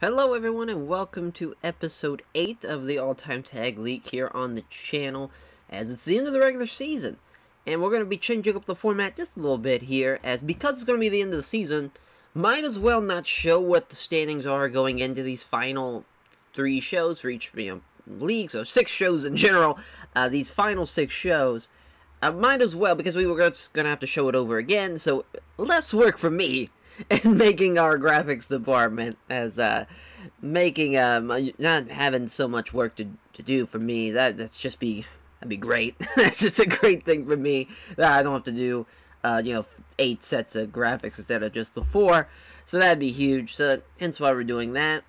Hello everyone and welcome to episode 8 of the All-Time Tag League here on the channel, as it's the end of the regular season. And we're going to be changing up the format just a little bit here, as because it's going to be the end of the season, might as well not show what the standings are going into these final 3 shows for each league, so 6 shows in general. These final 6 shows, might as well, because we were just going to have to show it over again, so less work for me. And making our graphics department as making not having so much work to do for me. That'd be great. That's just a great thing for me that I don't have to do 8 sets of graphics instead of just the 4. So that'd be huge. So hence why we're doing that.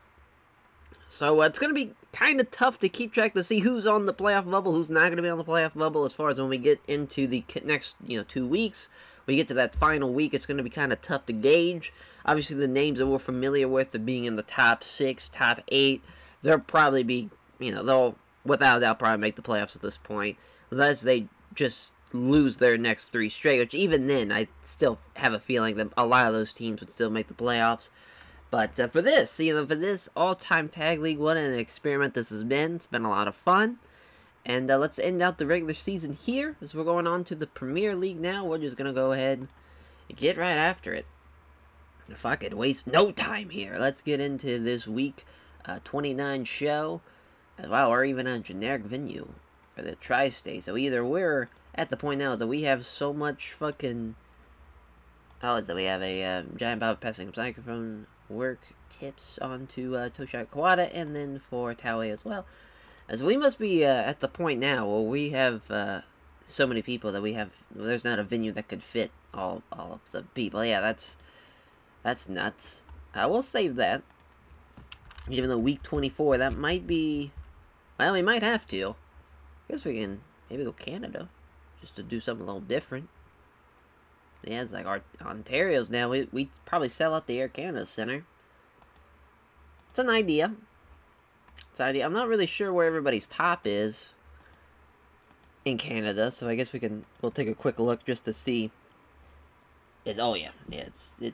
So it's gonna be kind of tough to keep track to see who's on the playoff bubble, who's not gonna be on the playoff bubble. As far as when we get into the next 2 weeks. We get to that final week, it's going to be kind of tough to gauge. Obviously, the names that we're familiar with of being in the top 6, top 8, they'll probably be, they'll, without a doubt, probably make the playoffs at this point. Unless they just lose their next 3 straight, which even then, I still have a feeling that a lot of those teams would still make the playoffs. But for this, for this all-time tag league, what an experiment this has been. It's been a lot of fun. And let's end out the regular season here, as we're going on to the Premier League now. We're just going to go ahead and get right after it. If I could waste no time here, let's get into this week 29 show. Wow, or even a generic venue for the Tri-State. So either we're at the point now that we have so much fucking... Oh, is that we have a giant Bob passing microphone work tips onto Tosha Kawada, and then for Taue as well. As we must be at the point now where we have so many people that we have, there's not a venue that could fit all of the people. Yeah, that's nuts. We'll save that. Even though week 24, that might be, well, we might have to. I guess we can maybe go Canada, just to do something a little different. Yeah, it's like our Ontario's now. We probably sell out the Air Canada Center. It's an idea. I'm not really sure where everybody's pop is in Canada, so I guess we'll take a quick look just to see. It's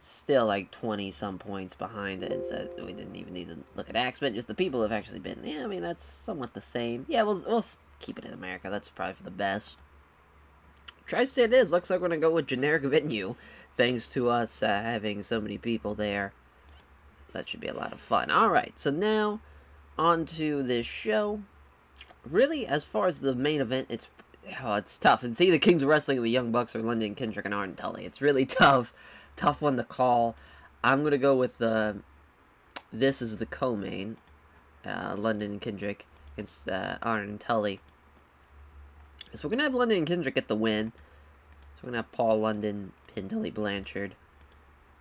still like 20 some points behind it. So we didn't even need to look at Axman. Just the people have actually been. Yeah, I mean that's somewhat the same. Yeah, we'll keep it in America. That's probably for the best. Tri-State is. Looks like we're gonna go with generic venue, thanks to us having so many people there. That should be a lot of fun. All right, so now. On to this show. Really, as far as the main event, it's tough. It's either Kings of Wrestling or the Young Bucks or London Kendrick and Arden Tully. It's really tough one to call. I'm gonna go with this is the co-main, London Kendrick against Arden Tully. So we're gonna have London and Kendrick get the win. So we're gonna have Paul London pin Tully Blanchard.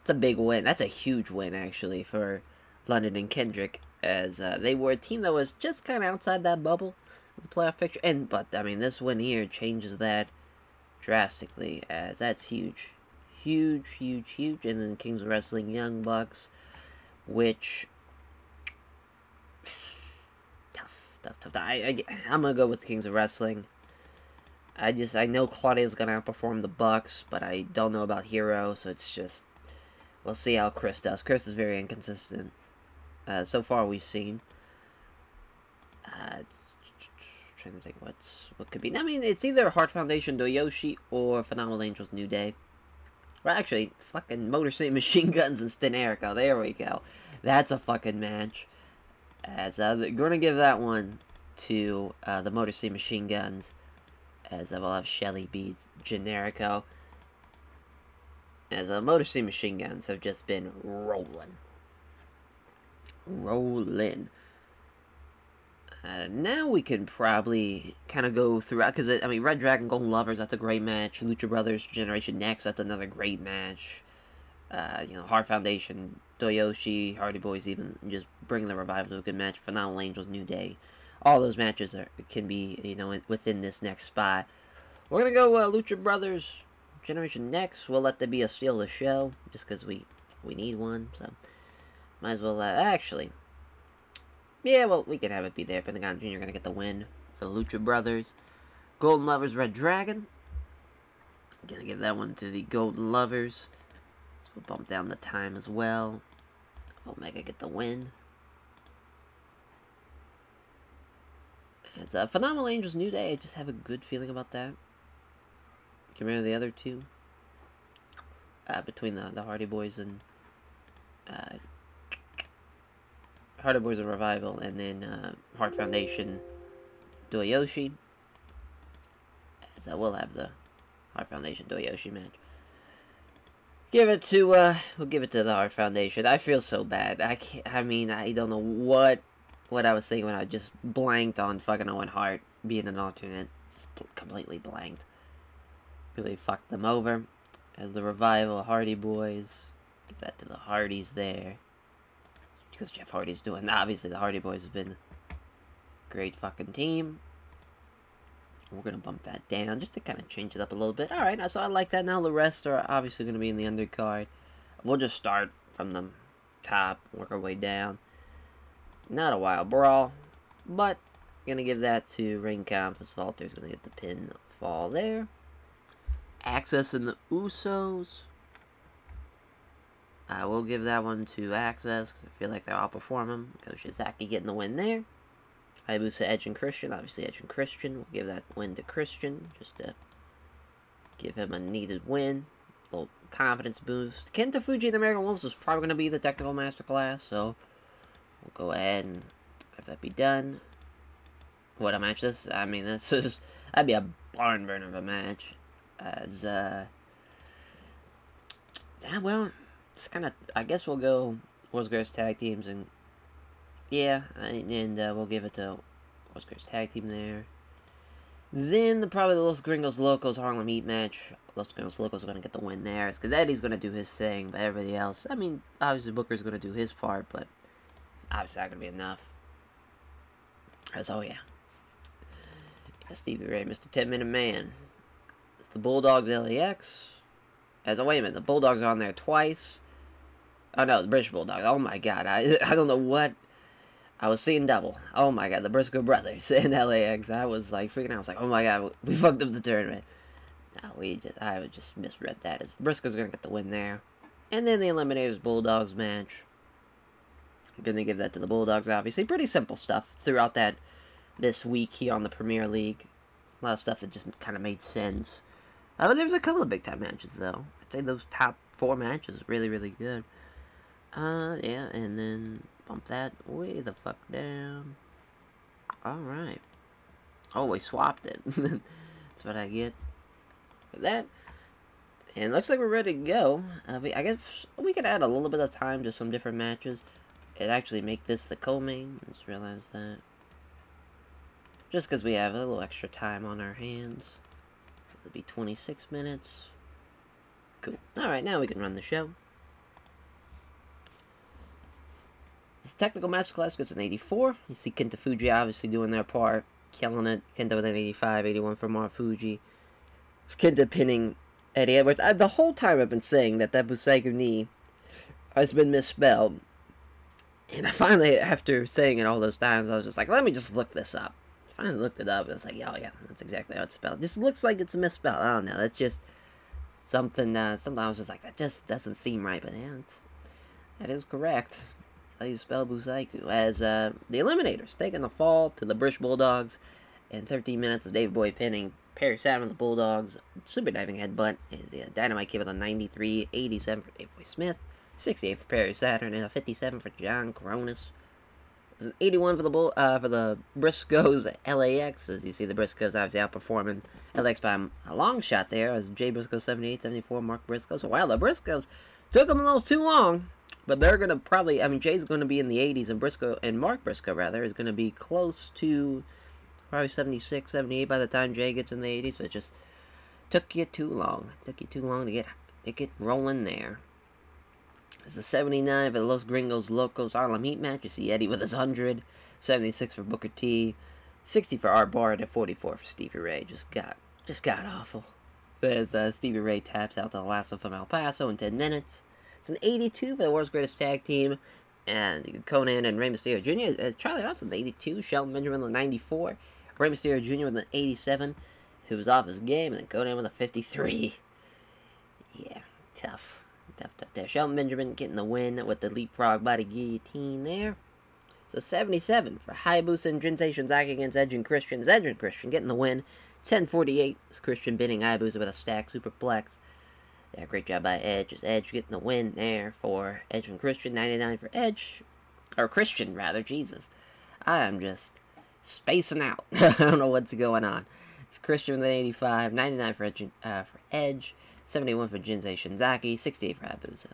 It's a big win. That's a huge win actually for London and Kendrick, as they were a team that was just kind of outside that bubble of the playoff picture. But I mean, this win here changes that drastically, as that's huge. Huge. And then Kings of Wrestling, Young Bucks, which... Tough. I'm going to go with Kings of Wrestling. I know Claudio's going to outperform the Bucks, but I don't know about Hero, so it's just... We'll see how Chris does. Chris is very inconsistent. So far we've seen. Trying to think what could be. I mean, it's either Heart Foundation Doyoshi or Phenomenal Angels New Day. Well, actually, fucking Motor City Machine Guns and Steiner. There we go. That's a fucking match. As they're gonna give that one to the Motor City Machine Guns, as we'll have Shelly beats Generico. As Motor City Machine Guns have just been rolling. Now we can probably kind of go throughout, because I mean, Red Dragon, Golden Lovers, that's a great match. Lucha Brothers, Generation Next, that's another great match. Heart Foundation, Doyoshi, Hardy Boys, even just bring the Revival to a good match. Phenomenal Angels, New Day, all those matches can be within this next spot. We're gonna go Lucha Brothers, Generation Next. We'll let there be a steal of the show, just because we need one. So. Might as well, actually. Yeah, well, we can have it be there. Pentagon Jr. gonna get the win for the Lucha Brothers. Golden Lovers, Red Dragon. Gonna give that one to the Golden Lovers. So we'll bump down the time as well. Omega get the win. It's a Phenomenal Angels New Day. I just have a good feeling about that. Compared to the other two. Between the Hardy Boys and Revival, and then Heart Foundation Doyoshi. As I will have the Heart Foundation Doyoshi match. We'll give it to the Heart Foundation. I feel so bad. I don't know what I was thinking when I just blanked on fucking Owen Hart being an alternate. Just completely blanked. Really fucked them over. As the Revival, Hardy Boys. Give that to the Hardys there. Because Jeff Hardy's doing... Obviously, the Hardy Boys have been a great fucking team. We're going to bump that down just to kind of change it up a little bit. Alright, so I like that. Now the rest are obviously going to be in the undercard. We'll just start from the top, work our way down. Not a wild brawl, but going to give that to Ring Conf. Walter's going to get the pin fall there. Access and the Usos. I will give that one to Access because I feel like they'll outperform him. Go Shizaki getting the win there. Hayabusa, Edge, and Christian. Obviously, Edge and Christian. We'll give that win to Christian just to give him a needed win. A little confidence boost. Kenta Fuji and the American Wolves is probably going to be the technical masterclass, so we'll go ahead and have that be done. What a match this! I mean, that'd be a barn burner of a match. As yeah, well, it's kind of. I guess we'll go World's Greatest Tag Teams and. Yeah, and we'll give it to World's Greatest Tag Team there. Then probably the Los Gringos Locos Harlem Heat match. Los Gringos Locos are going to get the win there. It's because Eddie's going to do his thing, but everybody else... I mean, obviously Booker's going to do his part, but it's obviously not going to be enough. So, yeah. Stevie Ray, Mr. 10-Minute Man. It's the Bulldogs LAX. Wait a minute, the Bulldogs are on there twice. Oh, no, the British Bulldogs. Oh, my God. I don't know what... I was seeing double. Oh my god, the Briscoe Brothers in LAX. I was like freaking out. I was like, oh my god, we fucked up the tournament. No, I just misread that. As the Briscoes are gonna get the win there. And then the Eliminators Bulldogs match. I'm gonna give that to the Bulldogs, obviously. Pretty simple stuff throughout this week here on the Premier League. A lot of stuff that just kind of made sense. But there was a couple of big time matches though. I'd say those top 4 matches really, really good. Yeah, and then bump that way the fuck down. Alright. Oh, we swapped it. That's what I get for that. And looks like we're ready to go. I guess we could add a little bit of time to some different matches. And actually make this the co-main. Just realized that. Just because we have a little extra time on our hands. It'll be 26 minutes. Cool. Alright, now we can run the show. This technical masterclass gets an 84. You see Kenta Fuji obviously doing their part, killing it. Kenta with an 85, 81 for Marufuji. Fuji. It's Kenta pinning Eddie Edwards. The whole time I've been saying that Busaiku knee has been misspelled. And I finally, after saying it all those times, I was just like, let me just look this up. I finally looked it up, and it's like, oh yeah, that's exactly how it's spelled. It just looks like it's misspelled. I don't know, that's just something, sometimes I was just like, that just doesn't seem right, but yeah, that is correct. How you spell Busaiku, as the Eliminators taking the fall to the British Bulldogs in 13 minutes of Dave Boy pinning Perry Saturn, the Bulldogs. Super diving headbutt is the Dynamite Kid with a 93, 87 for Dave Boy Smith, 68 for Perry Saturn, and a 57 for John Coronis. It's an 81 for the Briscoes LAX, as you see the Briscoes obviously outperforming LAX by a long shot there, as Jay Briscoe 78, 74, Mark Briscoe. So wow, the Briscoes took them a little too long. But they're going to probably, I mean, Jay's going to be in the 80s, and Briscoe, and Mark Briscoe, rather, is going to be close to probably 76, 78 by the time Jay gets in the 80s, but it just took you too long. Took you too long to get rolling there. It's a 79 for the Los Gringos Locos Harlem Heat match. You see Eddie with his 100, 76 for Booker T, 60 for Art Bard, and 44 for Stevie Ray. Just got awful. As Stevie Ray taps out to the Lasso from El Paso in 10 minutes. It's an 82 for the World's Greatest Tag Team. And Conan and Rey Mysterio Jr. Charlie Ross with an 82. Shelton Benjamin with a 94. Rey Mysterio Jr. with an 87. Who was off his game. And then Conan with a 53. Yeah, tough. Tough there. Shelton Benjamin getting the win with the leapfrog body guillotine there. It's a 77 for Hayabusa and Jinsei Shinzaki against Edge and Christian. Edge and Christian getting the win. 10:48. Christian beating Hayabusa with a stack superplex. Yeah, great job by Edge. Is Edge getting the win there for Edge and Christian. 99 for Edge. Or Christian, rather. Jesus. I am just spacing out. I don't know what's going on. It's Christian with an 85. 99 for Edge. 71 for Jinsei Shinzaki. 68 for Hayabusa.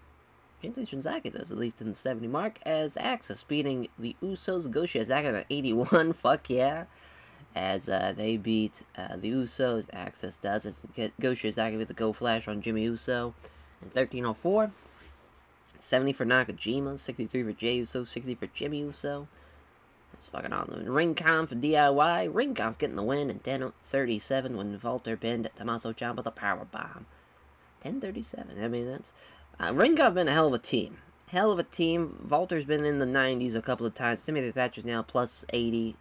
Jinsei Shinzaki, though, is at least in the 70 mark, as Axis beating the Usos. Go Shiozaki at 81. Fuck yeah. As they beat the Usos. Axis does. As Go Shiozaki with the Go Flash on Jimmy Uso. And 13:04. 70 for Nakajima. 63 for Jey Uso. 60 for Jimmy Uso. That's fucking awesome. Ring Conf for DIY. Ring Conf getting the win. And 10:37 when Walter pinned Tommaso Ciampa with a powerbomb. 10:37. I mean, that's... Ring Conf been a hell of a team. Hell of a team. Walter's been in the 90s a couple of times. Timothy Thatcher's now plus 80.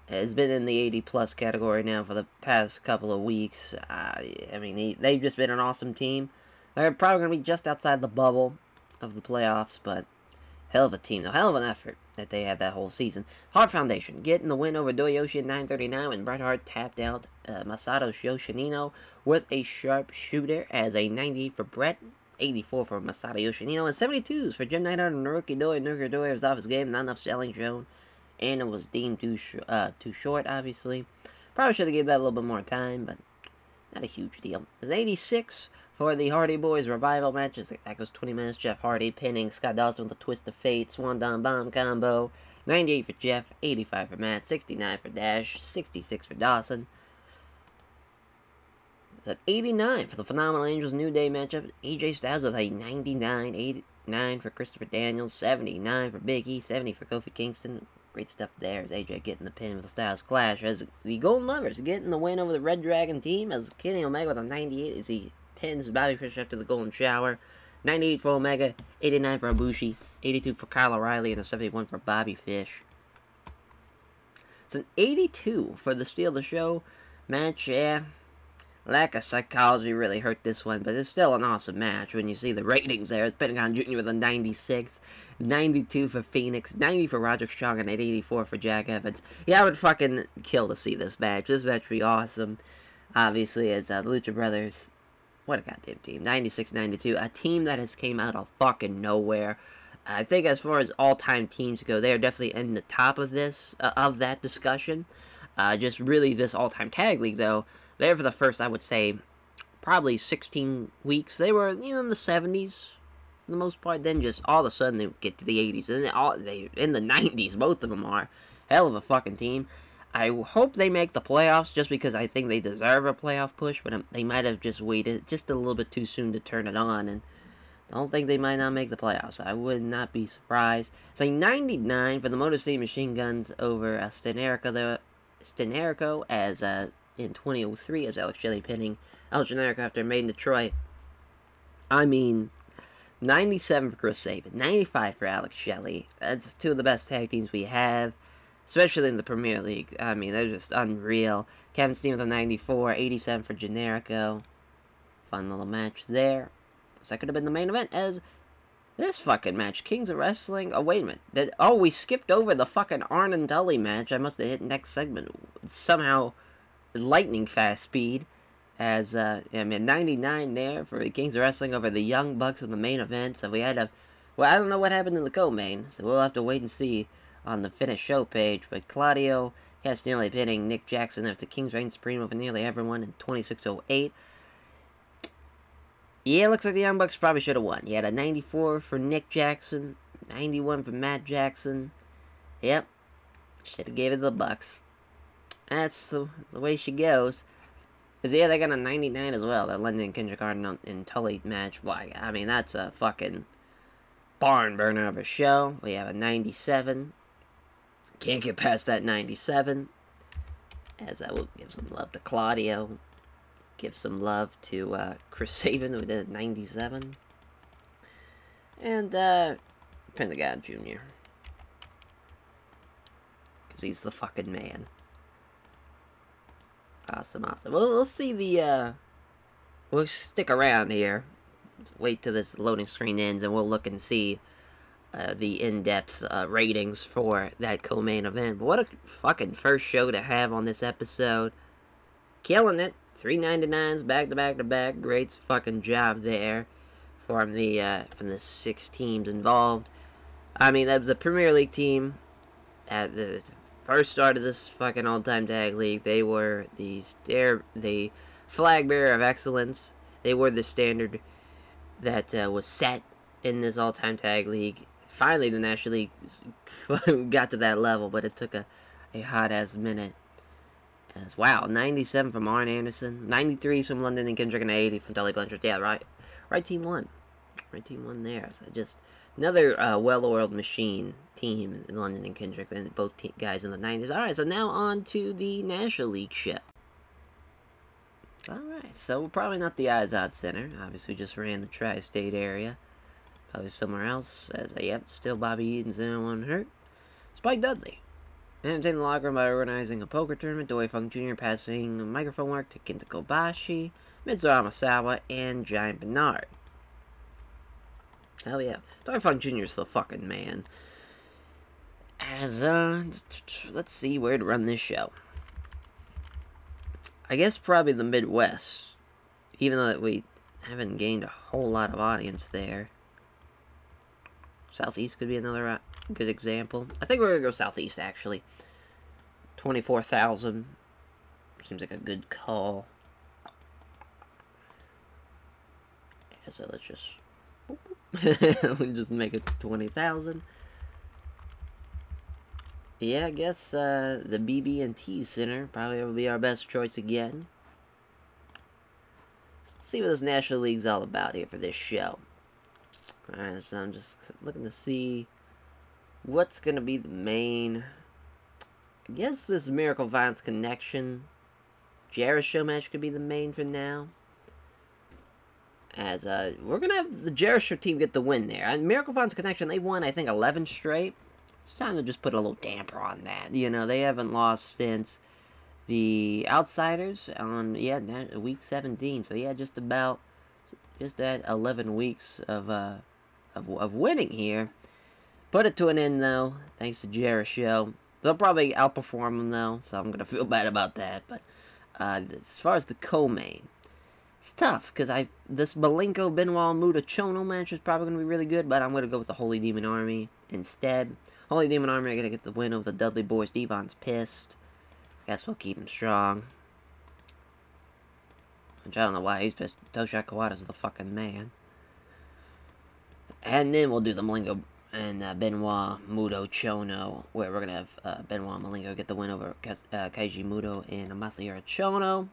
Has been in the 80-plus category now for the past couple of weeks. I mean, they've just been an awesome team. They're probably going to be just outside the bubble of the playoffs, but hell of a team. Hell of an effort that they had that whole season. Hart Foundation getting the win over Doyoshi at 9:39 when Bret Hart tapped out Masato Yoshinobu with a sharpshooter as a 98 for Bret. 84 for Masato Yoshinobu, and 72s for Jim Neidhart and Naruki Doi. Naruki Doi was off his game, not enough selling shown, and it was deemed too short, obviously. Probably should have given that a little bit more time, but not a huge deal. It's 86 for the Hardy Boys revival matches. That goes 20 minutes. Jeff Hardy pinning Scott Dawson with a twist of fate, Swanton Bomb combo. 98 for Jeff, 85 for Matt, 69 for Dash, 66 for Dawson. At 89 for the Phenomenal Angels New Day matchup. AJ Styles with a 99, 89 for Christopher Daniels, 79 for Big E, 70 for Kofi Kingston. Great stuff there as AJ getting the pin with the Styles Clash. As the Golden Lovers getting the win over the Red Dragon team as Kenny Omega with a 98 as he pins Bobby Fish after the Golden Shower. 98 for Omega, 89 for Ibushi, 82 for Kyle O'Reilly, and a 71 for Bobby Fish. It's an 82 for the Steal the Show match, yeah. Lack of psychology really hurt this one, but it's still an awesome match when you see the ratings there. It's Pentagon Jr. with a 96, 92 for Phoenix, 90 for Roderick Strong, and 84 for Jack Evans. Yeah, I would fucking kill to see this match. This match would be awesome. Obviously, as the Lucha Brothers, what a goddamn team. 96-92, a team that has came out of fucking nowhere. I think as far as all-time teams go, they are definitely in the top of this, of that discussion. Just really this all-time tag league, though. There for the first, I would say, probably 16 weeks. They were, in the 70s for the most part. Then just all of a sudden they get to the 80s. And they in the 90s, both of them are. Hell of a fucking team. I hope they make the playoffs just because I think they deserve a playoff push. But they might have just waited just a little bit too soon to turn it on. And I don't think they might not make the playoffs. I would not be surprised. It's a 99 for the Motor City Machine Guns over Steiner as in 2003 as Alex Shelley pinning El Generico after Made in Detroit. I mean, 97 for Chris Sabin, 95 for Alex Shelley. That's two of the best tag teams we have, especially in the Premier League. I mean, they're just unreal. Kevin Steen with a 94, 87 for Generico. Fun little match there. So that could have been the main event as this fucking match, Kings of Wrestling. Oh, wait a minute. We skipped over the fucking Arn and Tully match. I must have hit next segment. Somehow lightning fast speed as 99 there for the Kings of Wrestling over the Young Bucks in the main event. So we had I don't know what happened in the co-main, so we'll have to wait and see on the finish show page. But Claudio Castagnoli pinning Nick Jackson after Kings reign supreme over nearly everyone in 26:08. Yeah, looks like the Young Bucks probably should have won. You had a 94 for Nick Jackson, 91 for Matt Jackson. Yep, should have gave it to the Bucks. That's the way she goes. Because, yeah, they got a 99 as well. That London Kendrick Harden and Tully match. Why? I mean, that's a fucking barn burner of a show. We have a 97. Can't get past that 97. As I will give some love to Claudio. Give some love to Chris Sabin, who did a 97. And Pentagon Jr. Because he's the fucking man. Awesome. Well, we'll see we'll stick around here. Wait till this loading screen ends and we'll look and see the in-depth ratings for that co-main event. But what a fucking first show to have on this episode. Killing it. 399s back to back to back. Great fucking job there from the 6 teams involved. I mean, that was the Premier League team at the first start of this fucking all-time tag league. They were the flag bearer of excellence. They were the standard that was set in this all-time tag league. Finally, the National League got to that level, but it took a hot-ass minute. As wow, 97 from Arn Anderson, 93 from London and Kendrick, and 80 from Tully Blanchard. Yeah, right team won. Right team won there. So just another well-oiled machine team in London and Kendrick, and both guys in the 90s. Alright, so now on to the National League show. Alright, so probably not the Izod Center. Obviously, just ran the tri-state area. Probably somewhere else. Yep, still Bobby Eaton's the only one hurt. Spike Dudley entertained the locker room by organizing a poker tournament. Dory Funk Jr. passing microphone work to Kenta Kobashi, Mitsuha Amasawa, and Giant Bernard. Hell yeah. Dory Funk Jr. is the fucking man. Let's see where to run this show. I guess probably the Midwest. Even though we haven't gained a whole lot of audience there. Southeast could be another good example. I think we're going to go Southeast, actually. 24,000. Seems like a good call. Yeah, so let's just... we'll just make it 20,000. Yeah, I guess the BB&T Center probably will be our best choice again. Let's see what this National League's all about here for this show. Alright, so I'm just looking to see what's going to be the main... I guess this Miracle Violence Connection Jericho match could be the main for now. As we're going to have the Jericho team get the win there. And Miracle Violence Connection, they won, I think, 11 straight. It's time to just put a little damper on that. You know, they haven't lost since the Outsiders on, yeah, week 17. So, yeah, just that 11 weeks of winning here. Put it to an end, though, thanks to Jericho. They'll probably outperform them, though, so I'm going to feel bad about that. But as far as the co-main, it's tough, because this Malenko, Benoit, Muta, Chono match is probably going to be really good, but I'm going to go with the Holy Demon Army instead. Holy Demon Army are going to get the win over the Dudley Boys. Devon's pissed. Guess we'll keep him strong. Which I don't know why he's pissed. Tosha Kawada's the fucking man. And then we'll do the Malenko and Benoit, Muto, Chono, where we're going to have Benoit and Malenko get the win over Keiji Muto and Masahiro Chono.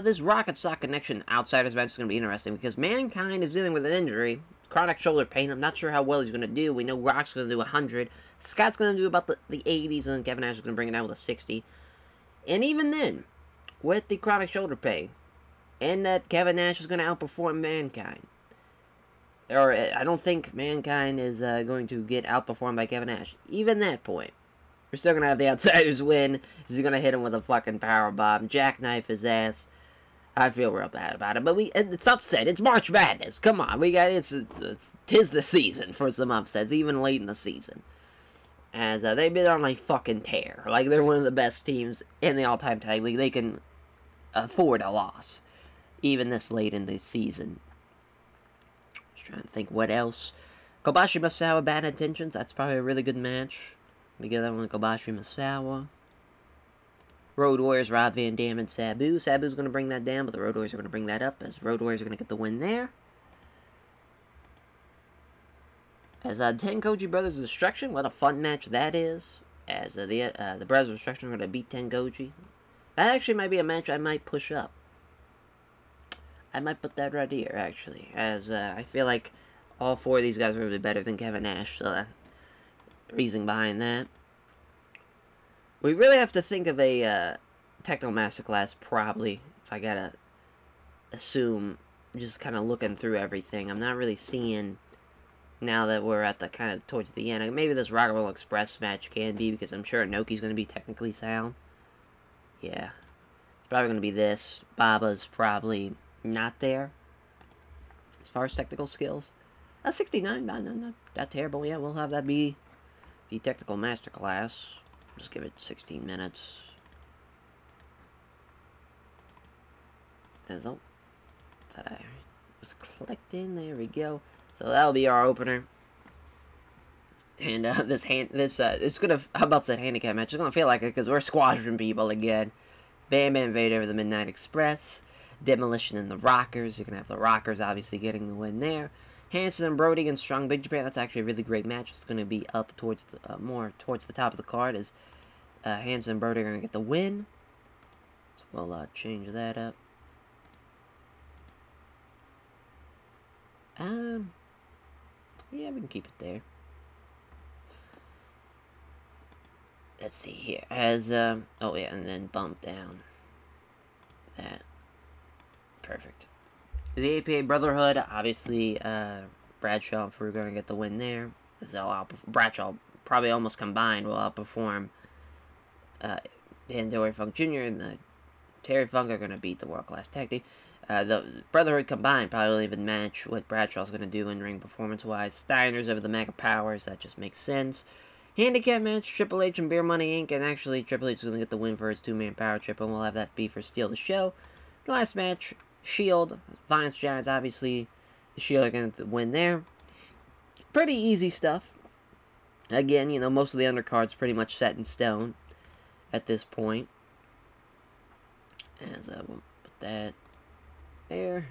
This Rocket Sock Connection Outsiders match is going to be interesting because Mankind is dealing with an injury. Chronic shoulder pain. I'm not sure how well he's going to do. We know Rock's going to do 100. Scott's going to do about the 80s, and then Kevin Nash is going to bring it down with a 60. And even then, with the chronic shoulder pain, and that Kevin Nash is going to outperform Mankind. Or, I don't think Mankind is going to get outperformed by Kevin Nash. Even that point, we're still going to have the Outsiders win. He's going to hit him with a fucking powerbomb, jackknife his ass. I feel real bad about it, but it's upset. It's March Madness. Come on, tis the season for some upsets, even late in the season. As they've been on a fucking tear. Like, they're one of the best teams in the all-time tag league. They can afford a loss, even this late in the season. Just trying to think what else. Kobashi Masawa, Bad Intentions. That's probably a really good match. We get that one, Kobashi Masawa. Road Warriors, Rob Van Dam, and Sabu. Sabu's going to bring that down, but the Road Warriors are going to bring that up, as Road Warriors are going to get the win there. As Tenkoji Brothers of Destruction, what a fun match that is. As the Brothers of Destruction are going to beat Tenkoji. That actually might be a match I might push up. I might put that right here, actually. As I feel like all 4 of these guys are going to be better than Kevin Nash, so that's the reason behind that. We really have to think of a technical masterclass, probably, if I gotta assume, just kind of looking through everything. I'm not really seeing, now that we're at the kind of towards the end, maybe this Rock and Roll Express match can be, because I'm sure Inoki's going to be technically sound. Yeah. It's probably going to be this. Baba's probably not there, as far as technical skills. 69, not that terrible. Yeah, we'll have that be the technical masterclass. Just give it 16 minutes. As oh, that I was clicked in. There we go. So that'll be our opener. And it's gonna. How about that handicap match? It's gonna feel like it because we're squashing people again. Bam Bam Vader, the Midnight Express, Demolition, and the Rockers. You're gonna have the Rockers obviously getting the win there. Hanson and Brody against Strong Big Japan. That's actually a really great match. It's gonna be up towards the more towards the top of the card as Hanson and Brody are gonna get the win. So we'll change that up. Yeah, we can keep it there. Let's see here. As, oh yeah, and then bump down that. Perfect. The APA Brotherhood, obviously, Bradshaw and Farouk are going to get the win there. Bradshaw, probably almost combined, will outperform Dory Funk Jr. and the Terry Funk are going to beat the World Class Tag Team. The Brotherhood combined probably won't even match what Bradshaw's going to do in ring performance-wise. Steiner's over the Mega Powers, that just makes sense. Handicap match, Triple H and Beer Money Inc. And actually, Triple H is going to get the win for his two-man power trip, and we'll have that be for Steal the Show. The last match, Shield, Violence Giants, obviously, the Shield are going to win there. Pretty easy stuff. Again, you know, most of the undercard's pretty much set in stone at this point. As I will put that there.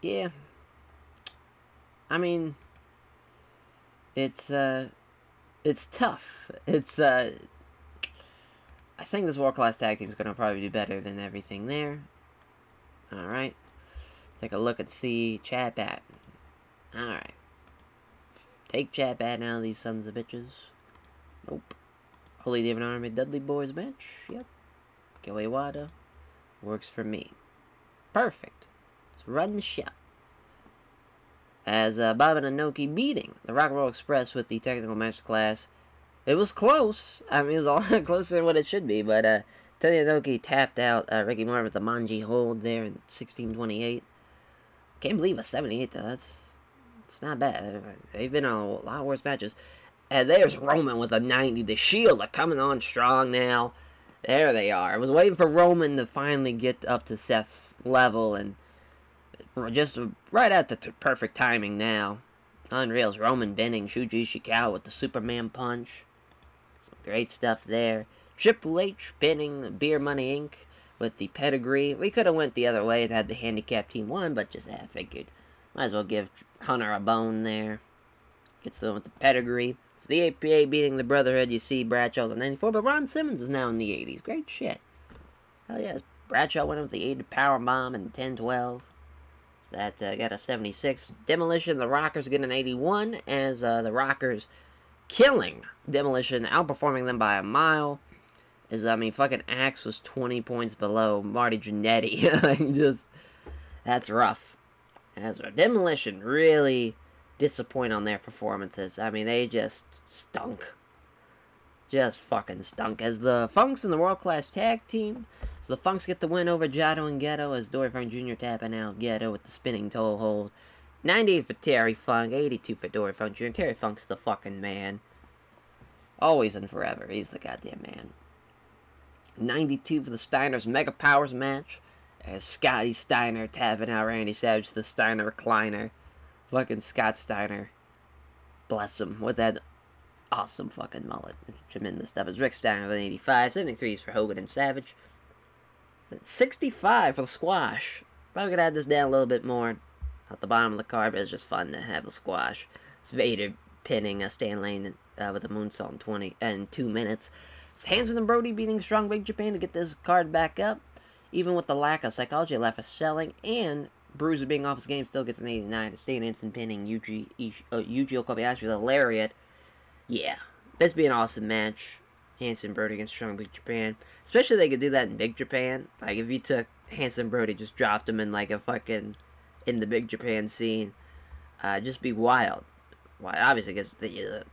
Yeah. I mean, it's tough. I think this World Class Tag Team is going to probably do better than everything there. Alright. Take a look and see Chad Bat. Alright. Take Chad Bat out of these sons of bitches. Nope. Holy David Army Dudley Boys bench. Yep. Joey Wada. Works for me. Perfect. Let's run the show. As Bob and Inoki beating the Rock and Roll Express with the technical masterclass. It was close. I mean, it was a lot closer than what it should be, but Tony Inoki tapped out Ricky Morton with the Manji hold there in 1628. Can't believe a 78 though. It's not bad. They've been on a lot worse matches. And there's Roman with a 90. The Shield are coming on strong now. There they are. I was waiting for Roman to finally get up to Seth's level, and just right at the perfect timing now. Unreal's Roman bending Shuji Ishikawa with the Superman punch. Some great stuff there. Triple H pinning Beer Money Inc. with the pedigree. We could have went the other way and had the handicap team won, but just figured. Might as well give Hunter a bone there. Gets the one with the pedigree. It's the APA beating the Brotherhood. You see Bradshaw in 94, but Ron Simmons is now in the 80s. Great shit. Hell yeah. Bradshaw went with the 80 power bomb in 10-12. So that got a 76. Demolition, the Rockers get an 81, as the Rockers killing Demolition, outperforming them by a mile. As, I mean, fucking Axe was 20 points below Marty Jannetty. That's rough. As Demolition really disappoint on their performances. I mean, they just stunk. Just fucking stunk. As the Funks in the World Class Tag Team, so the Funks get the win over Jado and Ghetto, as Dory Funk Jr. tapping out Ghetto with the spinning toe hold. 98 for Terry Funk, 82 for Dory Funk Jr. Terry Funk's the fucking man. Always and forever, he's the goddamn man. 92 for the Steiner's Mega Powers match, as Scotty Steiner tapping out Randy Savage, the Steiner recliner. Fucking Scott Steiner. Bless him with that awesome fucking mullet. Tremendous stuff. As Rick Steiner with an 85. 73 is for Hogan and Savage. 65 for the squash. Probably gonna add this down a little bit more at the bottom of the card, but it's just fun to have a squash. It's Vader pinning Stan Lane with a moonsault in 2 minutes. It's Hanson and Brody beating Strong Big Japan to get this card back up. Even with the lack of psychology, lack of selling, and Bruiser being off his game, still gets an 89. Stan Hansen pinning Yuji Kobayashi with a lariat. Yeah, this be an awesome match. Hanson Brody against Strong Big Japan. Especially if they could do that in Big Japan. Like, if you took Hanson Brody, just dropped him in, like, in the Big Japan scene. Just be wild. Well, obviously, because the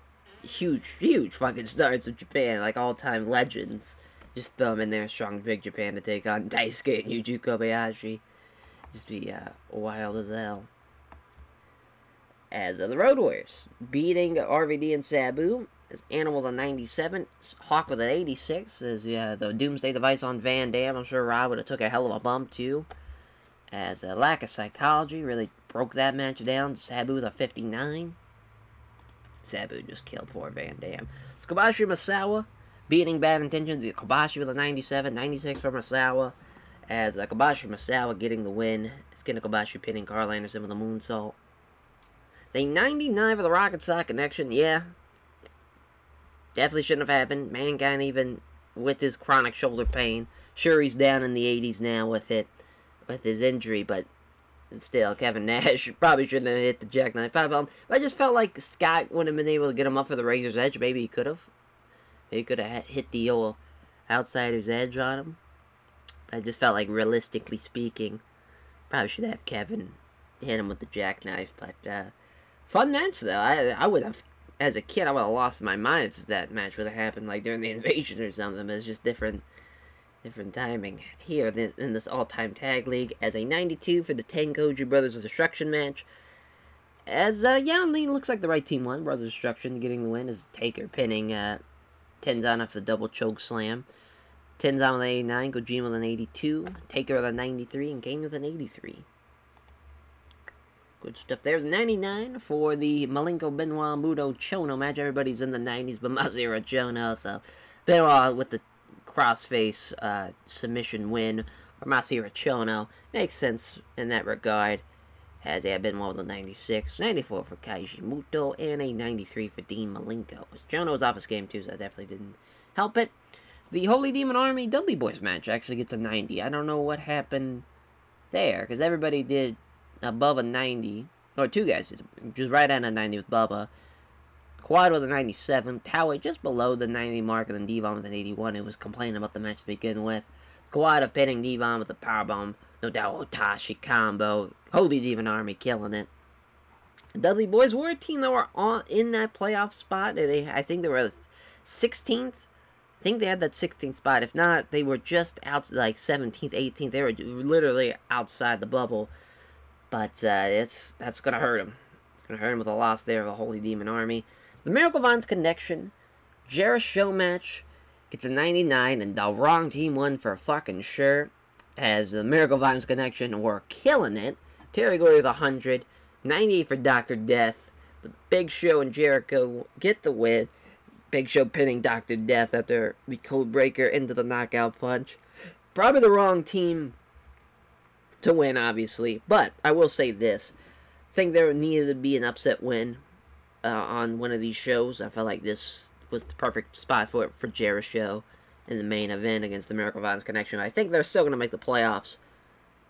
huge fucking stars of Japan, like, all-time legends. Just throw them in there, Strong Big Japan to take on Daisuke and Yuji Kobayashi. Just be wild as hell. As the Road Warriors beating RVD and Sabu. As Animals on 97, Hawk with an 86. As the Doomsday Device on Van Dam. I'm sure Rob would have took a hell of a bump too. As Lack of Psychology really broke that match down. Sabu with a 59. Sabu just killed poor Van Dam. It's Kobashi Masawa beating Bad Intentions. Kobashi with a 97, 96 for Masawa. As Kobashi Masawa getting the win. Skinner Kobashi pinning Carl Anderson with a moonsault. The 99 for the Rocket Sock Connection. Yeah. Definitely shouldn't have happened. Mankind, even with his chronic shoulder pain. Sure, he's down in the 80s now with it. With his injury, but still, Kevin Nash probably shouldn't have hit the Jackknife 5-bomb. I just felt like Scott wouldn't have been able to get him up for the Razor's Edge. Maybe he could have. He could have hit the old Outsider's Edge on him. I just felt like, realistically speaking, probably should have Kevin hit him with the Jackknife. But, fun match, though. I would have, as a kid, I would have lost my mind if that match would have happened, like, during the Invasion or something. It's just different timing here in this all-time tag league. As a 92 for the Tenkoji Brothers of Destruction match. As, I mean, looks like the right team won. Brothers of Destruction getting the win. As Taker pinning Tenzan off the double choke slam. Tenzan with an 89, Kojima with an 82, Taker with a 93, and Kane with an 83. Good stuff. There's 99 for the Malenko Benoit Muto Chono match. Everybody's in the 90s, but Masahiro Chono. So Benoit with the crossface submission win for Masahiro Chono. Makes sense in that regard. As Benoit with a 96, 94 for Kaiji Muto, and a 93 for Dean Malenko. Chono was off his game too, so that definitely didn't help it. The Holy Demon Army Dudley Boys match actually gets a 90. I don't know what happened there, because everybody did above a 90. Or two guys did, just right at a 90 with Bubba. Quad with a 97. Towie just below the 90 mark, and then Devon with an 81, who was complaining about the match to begin with. Quad pinning Devon with a powerbomb. No doubt Otashi combo. Holy Demon Army killing it. The Dudley Boys were a team that were in that playoff spot. I think they were 16th. I think they had that 16th spot. If not, they were just out, like 17th, 18th. They were literally outside the bubble. But that's going to hurt them. It's going to hurt them with a loss there of the Holy Demon Army. The Miracle Vines Connection, Jarrett Show match gets a 99, and the wrong team won for fucking sure. As the Miracle Vines Connection were killing it. Terry Gordy with 100, 98 for Dr. Death. But Big Show and Jericho get the win. Big Show pinning Dr. Death after the code breaker into the knockout punch. Probably the wrong team to win, obviously. But I will say this. I think there needed to be an upset win on one of these shows. I felt like this was the perfect spot for Jericho in the main event against the Miracle Vines Connection. I think they're still going to make the playoffs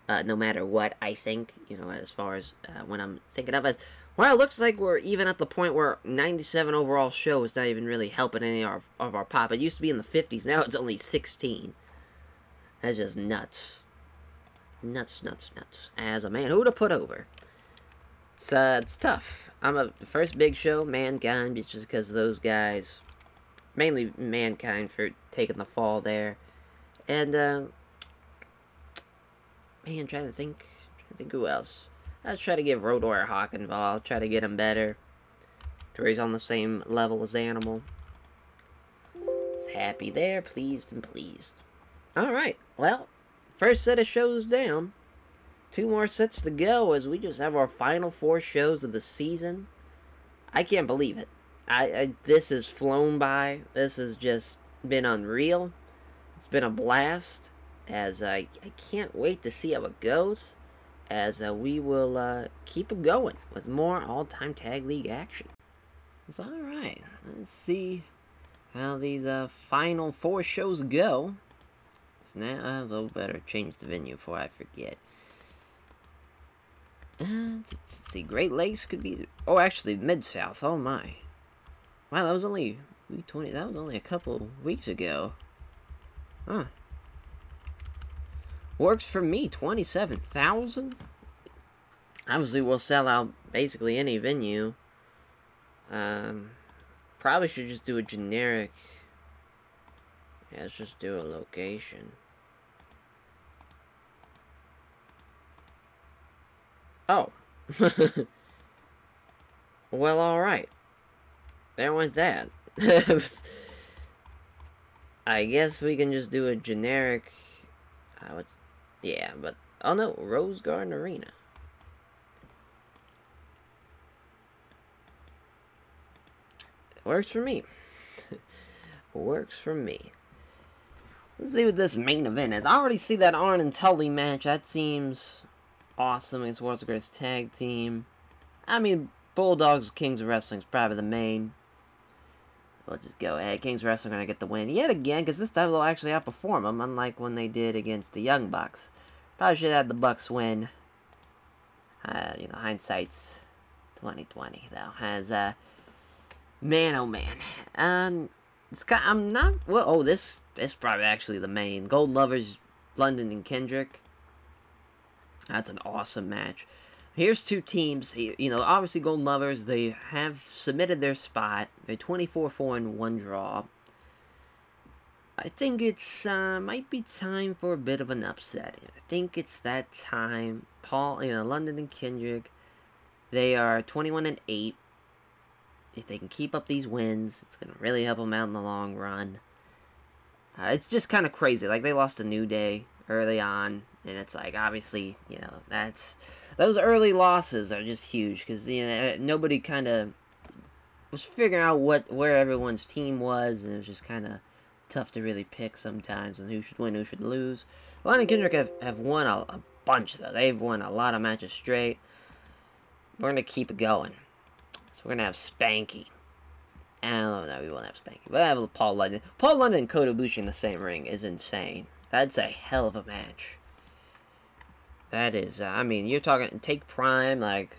no matter what, I think. You know, as far as when I'm thinking of it. Well, it looks like we're even at the point where 97 overall show is not even really helping any of our pop. It used to be in the 50s. Now it's only 16. That's just nuts. Nuts. As a man, who to put over? It's tough. I'm a first Big Show, Mankind, just because those guys, mainly Mankind for taking the fall there. And, man, trying to think who else. Let's try to get Road Warrior Hawk involved. Try to get him better. To where he's on the same level as Animal. He's happy there. Pleased and pleased. Alright. Well, first set of shows down. 2 more sets to go as we just have our final 4 shows of the season. I can't believe it. This has flown by. This has just been unreal. It's been a blast. As I can't wait to see how it goes. As we will keep it going with more all-time tag league action. It's alright. Let's see how these final 4 shows go. So now I will better change the venue before I forget. Let's see. Great Lakes could be. Oh, actually, Mid-South. Oh my. Wow, that was only week 20. That was only a couple weeks ago. Huh. Works for me, 27,000. Obviously, we'll sell out basically any venue. Probably should just do a generic. Yeah, let's just do a location. Oh. Well, alright. There went that. I guess we can just do a generic... yeah, but... Oh no, Rose Garden Arena. Works for me. Works for me. Let's see what this main event is. I already see that Arn and Tully match. That seems awesome against World's Greatest Tag Team. I mean, Bulldogs Kings of Wrestling is probably the main. We'll just go ahead. Kings of Wrestling are going to get the win yet again, because this time they'll actually outperform them, unlike when they did against the Young Bucks. Probably should have the Bucks win. You know, hindsight's 2020, though. As, man, oh man. I'm not... Well, oh, this is probably actually the main. Golden Lovers, London and Kendrick. That's an awesome match. Here's two teams. You know, obviously Golden Lovers, they have submitted their spot. They're 24-4 and 1 draw. I think it's, might be time for a bit of an upset. I think it's that time. London and Kendrick, they are 21 and 8. If they can keep up these wins, it's going to really help them out in the long run. It's just kind of crazy. Like, they lost a New Day early on, and it's like, obviously, you know, those early losses are just huge, because, you know, nobody kind of was figuring out where everyone's team was, and it was just kind of tough to really pick sometimes on who should win, who should lose. London and Kendrick have won a bunch, though. They've won a lot of matches straight. We're going to keep it going. So we're going to have Spanky. Oh, no, we won't have Spanky. We'll have Paul London. Paul London and Kota Ibushi in the same ring is insane. That's a hell of a match. That is, I mean, you're talking, take Prime, like,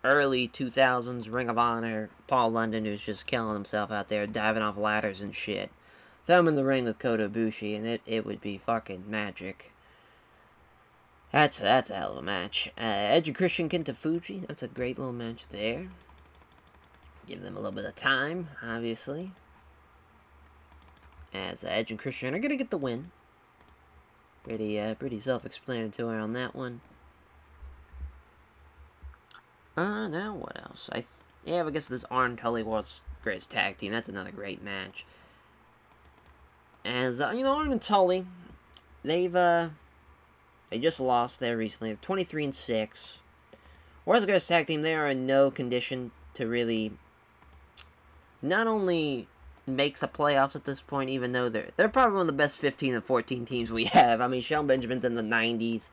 early 2000s, Ring of Honor, Paul London, who's just killing himself out there, diving off ladders and shit. Throw him in the ring with Kota Ibushi, and it would be fucking magic. That's a hell of a match. Edge and Christian Kentafuji, that's a great little match there. Give them a little bit of time, obviously. As Edge and Christian are going to get the win. Pretty self-explanatory on that one. Now what else? Yeah, I guess this Arn Tully World's Greatest Tag Team. That's another great match. As, you know, Arn and Tully, they just lost there recently. They're 23 and 6. World's Greatest Tag Team, they are in no condition to really not only make the playoffs at this point, even though they're probably one of the best 15 and 14 teams we have. I mean, Shelton Benjamin's in the 90s.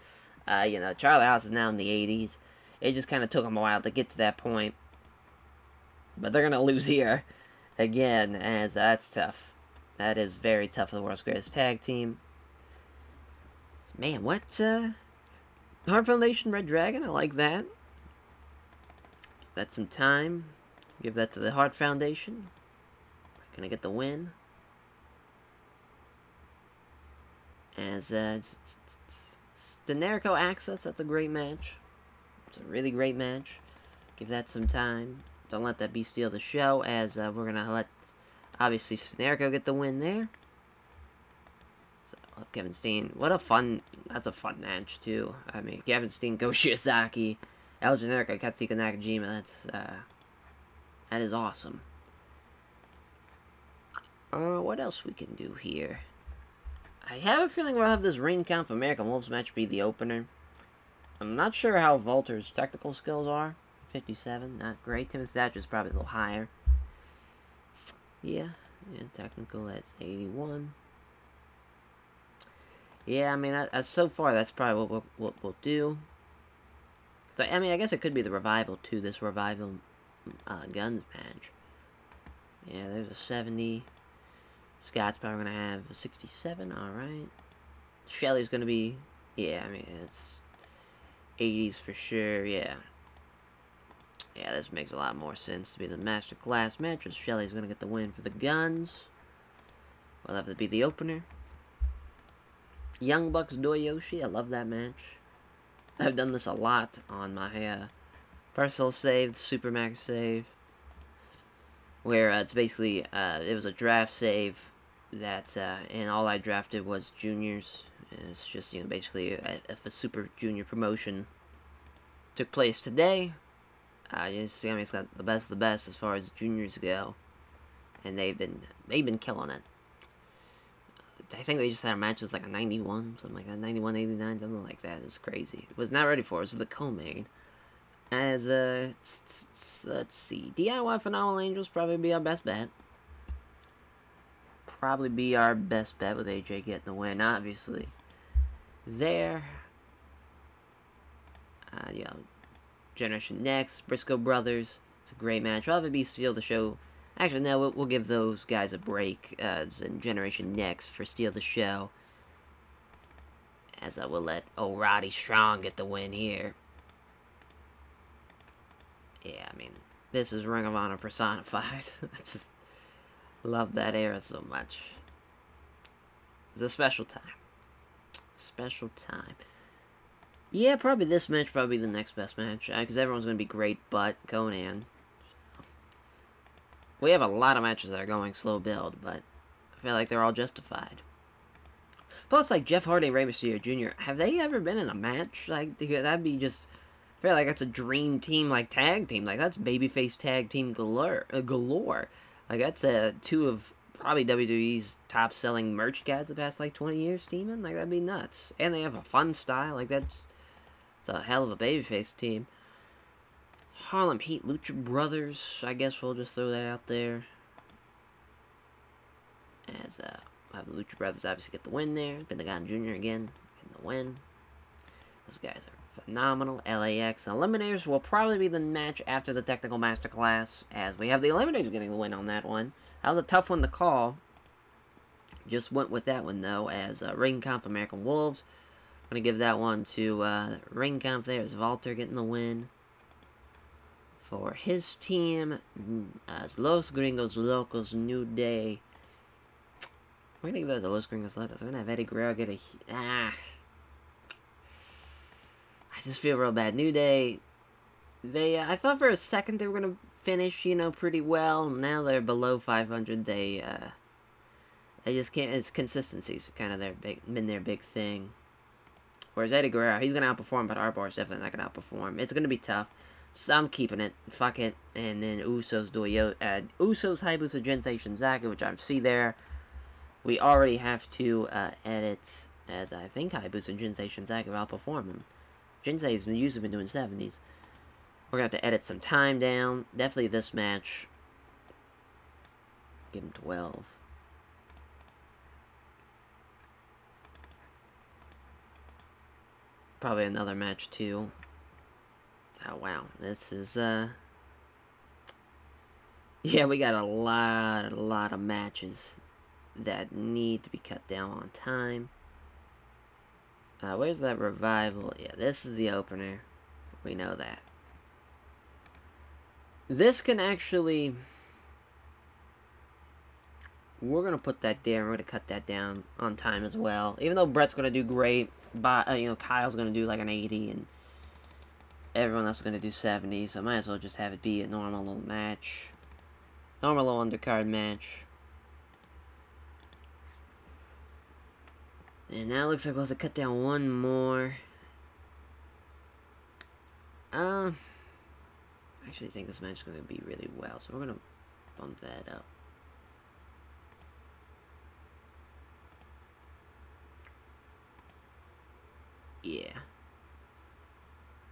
You know, Charlie Haas is now in the 80s. It just kind of took them a while to get to that point. But they're going to lose here again, as that's tough. That is very tough for the World's Greatest Tag Team. Man, what, Heart Foundation, Red Dragon, I like that. Give that some time. Give that to the Heart Foundation. Gonna get the win. As, Steiner Access, that's a great match. It's a really great match. Give that some time. Don't let that be steal the show, as, we're gonna let, obviously, Steiner get the win there. So, Kevin Steen. What a fun, that's a fun match, too. I mean, Kevin Steen, Go Shiozaki, El Generico, Katsuhiko Nakajima, that's, that is awesome. What else we can do here? I have a feeling we'll have this Ring Count for American Wolves match be the opener. I'm not sure how Volter's technical skills are. 57, not great. Timothy Thatcher's probably a little higher. Yeah, technical, that's 81. Yeah, I mean, so far, that's probably what we'll do. So, I mean, I guess it could be the Revival, too, this Revival Guns match. Yeah, there's a 70. Scott's probably going to have a 67, alright. Shelly's going to be, yeah, I mean, it's 80s for sure, yeah. Yeah, this makes a lot more sense to be the Master Class match, as Shelly's going to get the win for the Guns. We'll have to be the opener. Young Bucks Doyoshi, I love that match. I've done this a lot on my personal save, the Supermax save. Where it's basically, it was a draft save that, and all I drafted was juniors. And it's just, you know, basically, if a super junior promotion took place today. You see, I mean, it's got the best of the best as far as juniors go, and they've been killing it. I think they just had a match that was like a 91, something like that, 91, 89, something like that. It was crazy. It was not ready for it. It was the co-main. As, let's see. DIY Phenomenal Angels probably be our best bet. Probably be our best bet with AJ getting the win, obviously. There. Yeah. Generation Next, Briscoe Brothers. It's a great match. Probably be Steal the Show. Actually, no, we'll give those guys a break as in Generation Next for Steal the Show. As I will let Roddy Strong get the win here. Yeah, I mean, this is Ring of Honor personified. I just love that era so much. It's a special time. Special time. Yeah, probably this match, probably the next best match. Because everyone's going to be great, but Conan. We have a lot of matches that are going slow build, but I feel like they're all justified. Plus, like, Jeff Hardy and Rey Mysterio Jr., have they ever been in a match? Like, that'd be just... I feel like that's a dream team, like, tag team. Like, that's babyface tag team galore. Like, that's two of probably WWE's top-selling merch guys the past, like, 20 years teaming. Like, that'd be nuts. And they have a fun style. Like, it's a hell of a babyface team. Harlem Heat Lucha Brothers. I guess we'll just throw that out there. As, we'll have the Lucha Brothers obviously get the win there. Pentagon Jr. again getting the win. Those guys are phenomenal. LAX Eliminators will probably be the match after the Technical Masterclass, as we have the Eliminators getting the win on that one. That was a tough one to call. Just went with that one, though, as Ring Conf American Wolves. I'm going to give that one to Ring Conf there, as Walter getting the win for his team, as Los Gringos Locos New Day. We're going to give that to Los Gringos Locos. We're going to have Eddie Guerrero get a... I just feel real bad. New Day, I thought for a second they were going to finish, you know, pretty well. Now they're below 500. They just can't... It's consistency's kind of been their big thing. Whereas Eddie Guerrero, he's going to outperform, but Arbor's definitely not going to outperform. It's going to be tough. So I'm keeping it. Fuck it. And then Usos Usos Hayabusa Jinsei Shinzaki, which I see there. We already have to edit, as I think Hayabusa Jinsei Shinzaki will outperform him. Jinsei's usually been doing 70s. We're going to have to edit some time down. Definitely this match. Give him 12. Probably another match too. Oh wow, this is yeah, we got a lot of matches that need to be cut down on time. Where's that revival? Yeah, this is the opener. We know that. This can actually... We're going to put that there. We're going to cut that down on time as well. Even though Brett's going to do great, but, you know, Kyle's going to do like an 80, and everyone else is going to do 70, so I might as well just have it be a normal little match. Normal little undercard match. And now it looks like we'll have to cut down one more. I actually think this match is going to be really well, so we're going to bump that up. Yeah.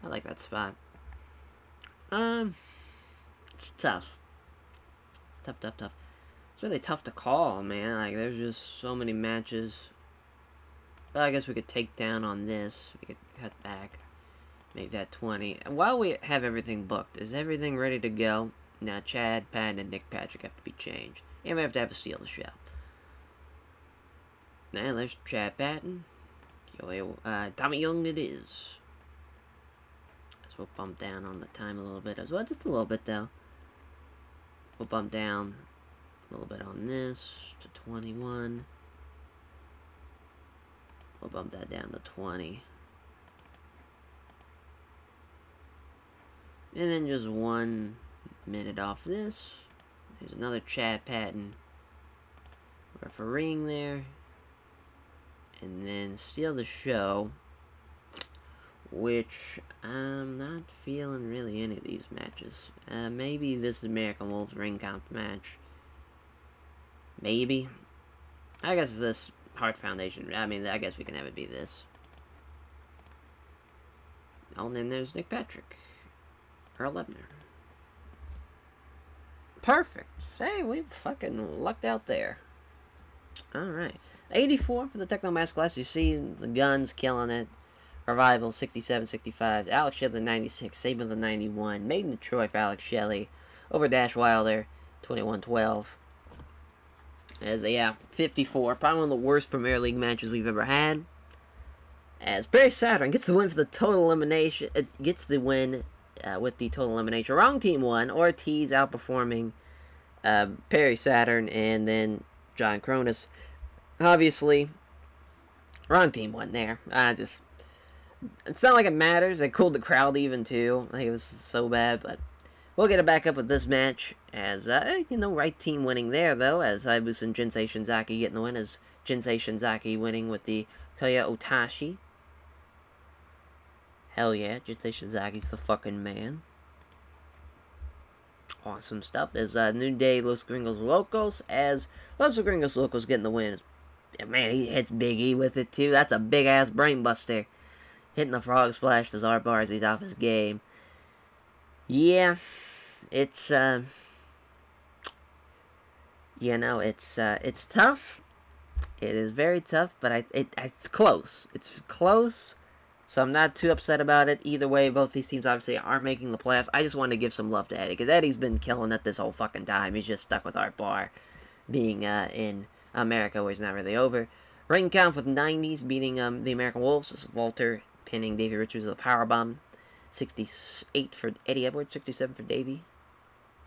I like that spot. It's tough. It's tough. It's really tough to call, man. Like, there's just so many matches. Well, I guess we could take down on this. We could cut back. Make that 20. And while we have everything booked, is everything ready to go? Now, Chad, Patton, and Nick Patrick have to be changed. And we have to have a Steal the Show. Now, there's Chad Patton. Tommy Young it is. So we'll bump down on the time a little bit as well. Just a little bit, though. We'll bump down a little bit on this to 21. We'll bump that down to 20. And then just 1 minute off this. There's another Chad Patton refereeing there. And then Steal the Show which I'm not feeling really any of these matches. Maybe this American Wolves ring count match. Maybe. I guess this Hart Foundation. I mean, I guess we can have it be this. Oh, and then there's Nick Patrick. Earl Ebner. Perfect. Hey, we fucking lucked out there. Alright. 84 for the Techno Mass Class. You see the Guns killing it. Revival 67-65. Alex Shelley 96. Saban the 91. Made in Detroit for Alex Shelley. Over Dash Wilder 21-12. As a 54. Probably one of the worst Premier League matches we've ever had. As Perry Saturn gets the win for the total elimination. It gets the win with the total elimination. Wrong team won. Ortiz outperforming Perry Saturn and then John Cronus. Obviously, wrong team won there. It's not like it matters. They cooled the crowd even too. I think it was so bad, but we'll get it back up with this match. As, right team winning there, though. As Hayabusa and Jinsei Shinzaki getting the win. As Jinsei Shinzaki winning with the Koya Otashi. Hell yeah, Jinsei Shinzaki's the fucking man. Awesome stuff. There's New Day Los Gringos Locos. As Los Gringos Locos getting the win. Man, he hits Big E with it, too. That's a big-ass brainbuster. Hitting the frog splash to Zarbar as he's off his game. Yeah, it's, it's tough. It is very tough, but it's close. It's close, so I'm not too upset about it. Either way, both these teams obviously are making the playoffs. I just wanted to give some love to Eddie, because Eddie's been killing it this whole fucking time. He's just stuck with Art Barr being in America, where he's not really over. Ring count with 90s, beating the American Wolves. This is Walter pinning Davey Richards with a powerbomb. 68 for Eddie Edwards, 67 for Davey.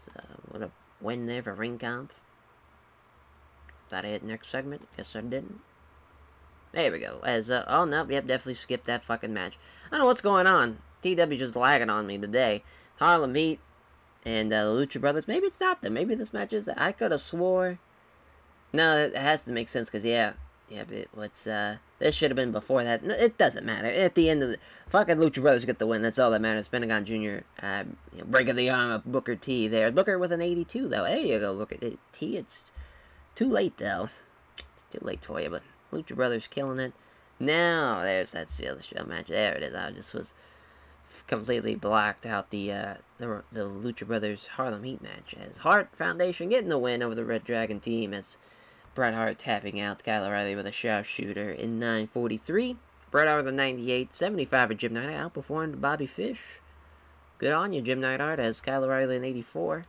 So, what a win there for ring count. Thought I hit next segment. Guess I didn't. There we go. As, oh no, yep, definitely skipped that fucking match. I don't know what's going on. TEW just lagging on me today. Harlem Heat and the Lucha Brothers. Maybe it's not them. Maybe this match is. I could have swore. No, it has to make sense because, yeah, but what's, this should have been before that. No, it doesn't matter. At the end of the, fucking Lucha Brothers get the win. That's all that matters. Pentagon Jr., breaking the arm of Booker T there. Booker with an 82, though. There you go, Booker T. It's too late, though. It's too late for you, but Lucha Brothers killing it. Now, there's that Seal the Show match. There it is. I just was completely blocked out the Lucha Brothers Harlem Heat match. As Hart Foundation getting the win over the Red Dragon team. As Bret Hart tapping out Kyle O'Reilly with a sharpshooter in 9:43. Bret Hart with a 98. 75 for Jim Neidhart. Outperformed Bobby Fish. Good on you, Jim Neidhart. As Kyle O'Reilly in 84.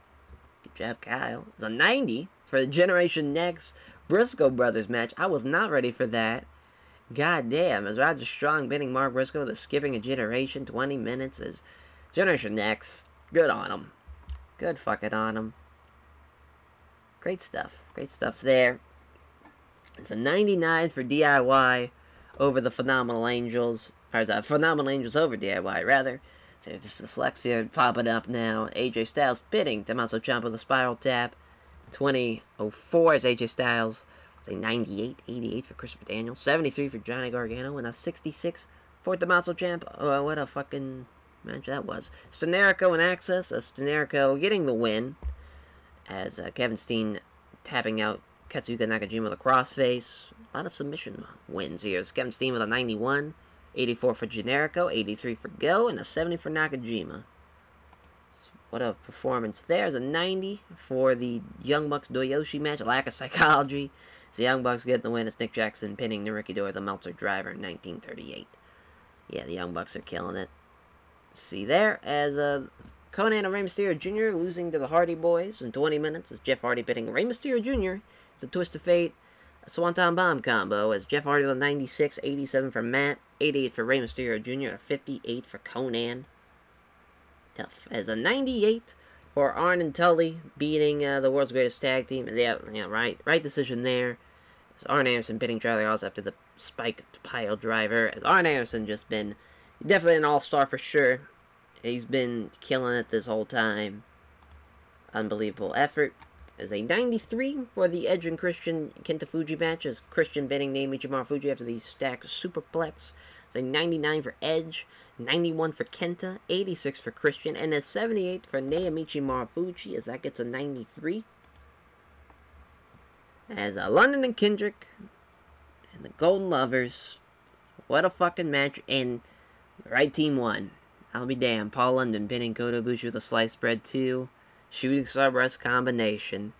Good job, Kyle. It's a 90 for the Generation Next Briscoe Brothers match. I was not ready for that. God damn. As Roger Strong beating Mark Briscoe, the skipping a generation. 20 minutes as Generation Next. Good on him. Good fucking on him. Great stuff. Great stuff there. It's a 99 for DIY over the Phenomenal Angels. Or Phenomenal Angels over DIY, rather. So just dyslexia popping up now. AJ Styles pitting Tommaso Ciampa with a spiral tap. 20:04 is AJ Styles. It's a 98. 88 for Christopher Daniels. 73 for Johnny Gargano. And a 66 for Tommaso Ciampa. Oh, what a fucking match that was. Stenerico and Access. Stenerico getting the win. As Kevin Steen tapping out Katsuhiko Nakajima with a crossface. A lot of submission wins here. It's Kevin Steen with a 91. 84 for Generico. 83 for Go. And a 70 for Nakajima. What a performance there. It's a 90 for the Young Bucks Doyoshi match. Lack of psychology. It's the Young Bucks getting the win. It's Nick Jackson pinning Ricky Dore, the Meltzer driver, in 1938. Yeah, the Young Bucks are killing it. See there, as Conan and Rey Mysterio Jr. losing to the Hardy Boys in 20 minutes. As Jeff Hardy pitting Rey Mysterio Jr. It's a Twist of Fate, a Swanton Bomb combo. As Jeff Hardy with a 96, 87 for Matt, 88 for Rey Mysterio Jr., a 58 for Conan. Tough. As a 98 for Arn and Tully beating the world's greatest tag team. Yeah, right decision there. As Arn Anderson pitting Charlie Haas after the spike pile driver. As Arn Anderson just been definitely an all-star for sure. He's been killing it this whole time. Unbelievable effort. As a 93 for the Edge and Christian Kenta Fuji match. As Christian betting Naomi Jamar Fuji after the stacked superplex. It's a 99 for Edge, 91 for Kenta, 86 for Christian, and a 78 for Naomichi Marufuji, as that gets a 93. As London and Kendrick and the Golden Lovers, what a fucking match, and the right team won. I'll be damned. Paul London pinning Kota Ibushi with a sliced bread 2. Shooting star breast combination.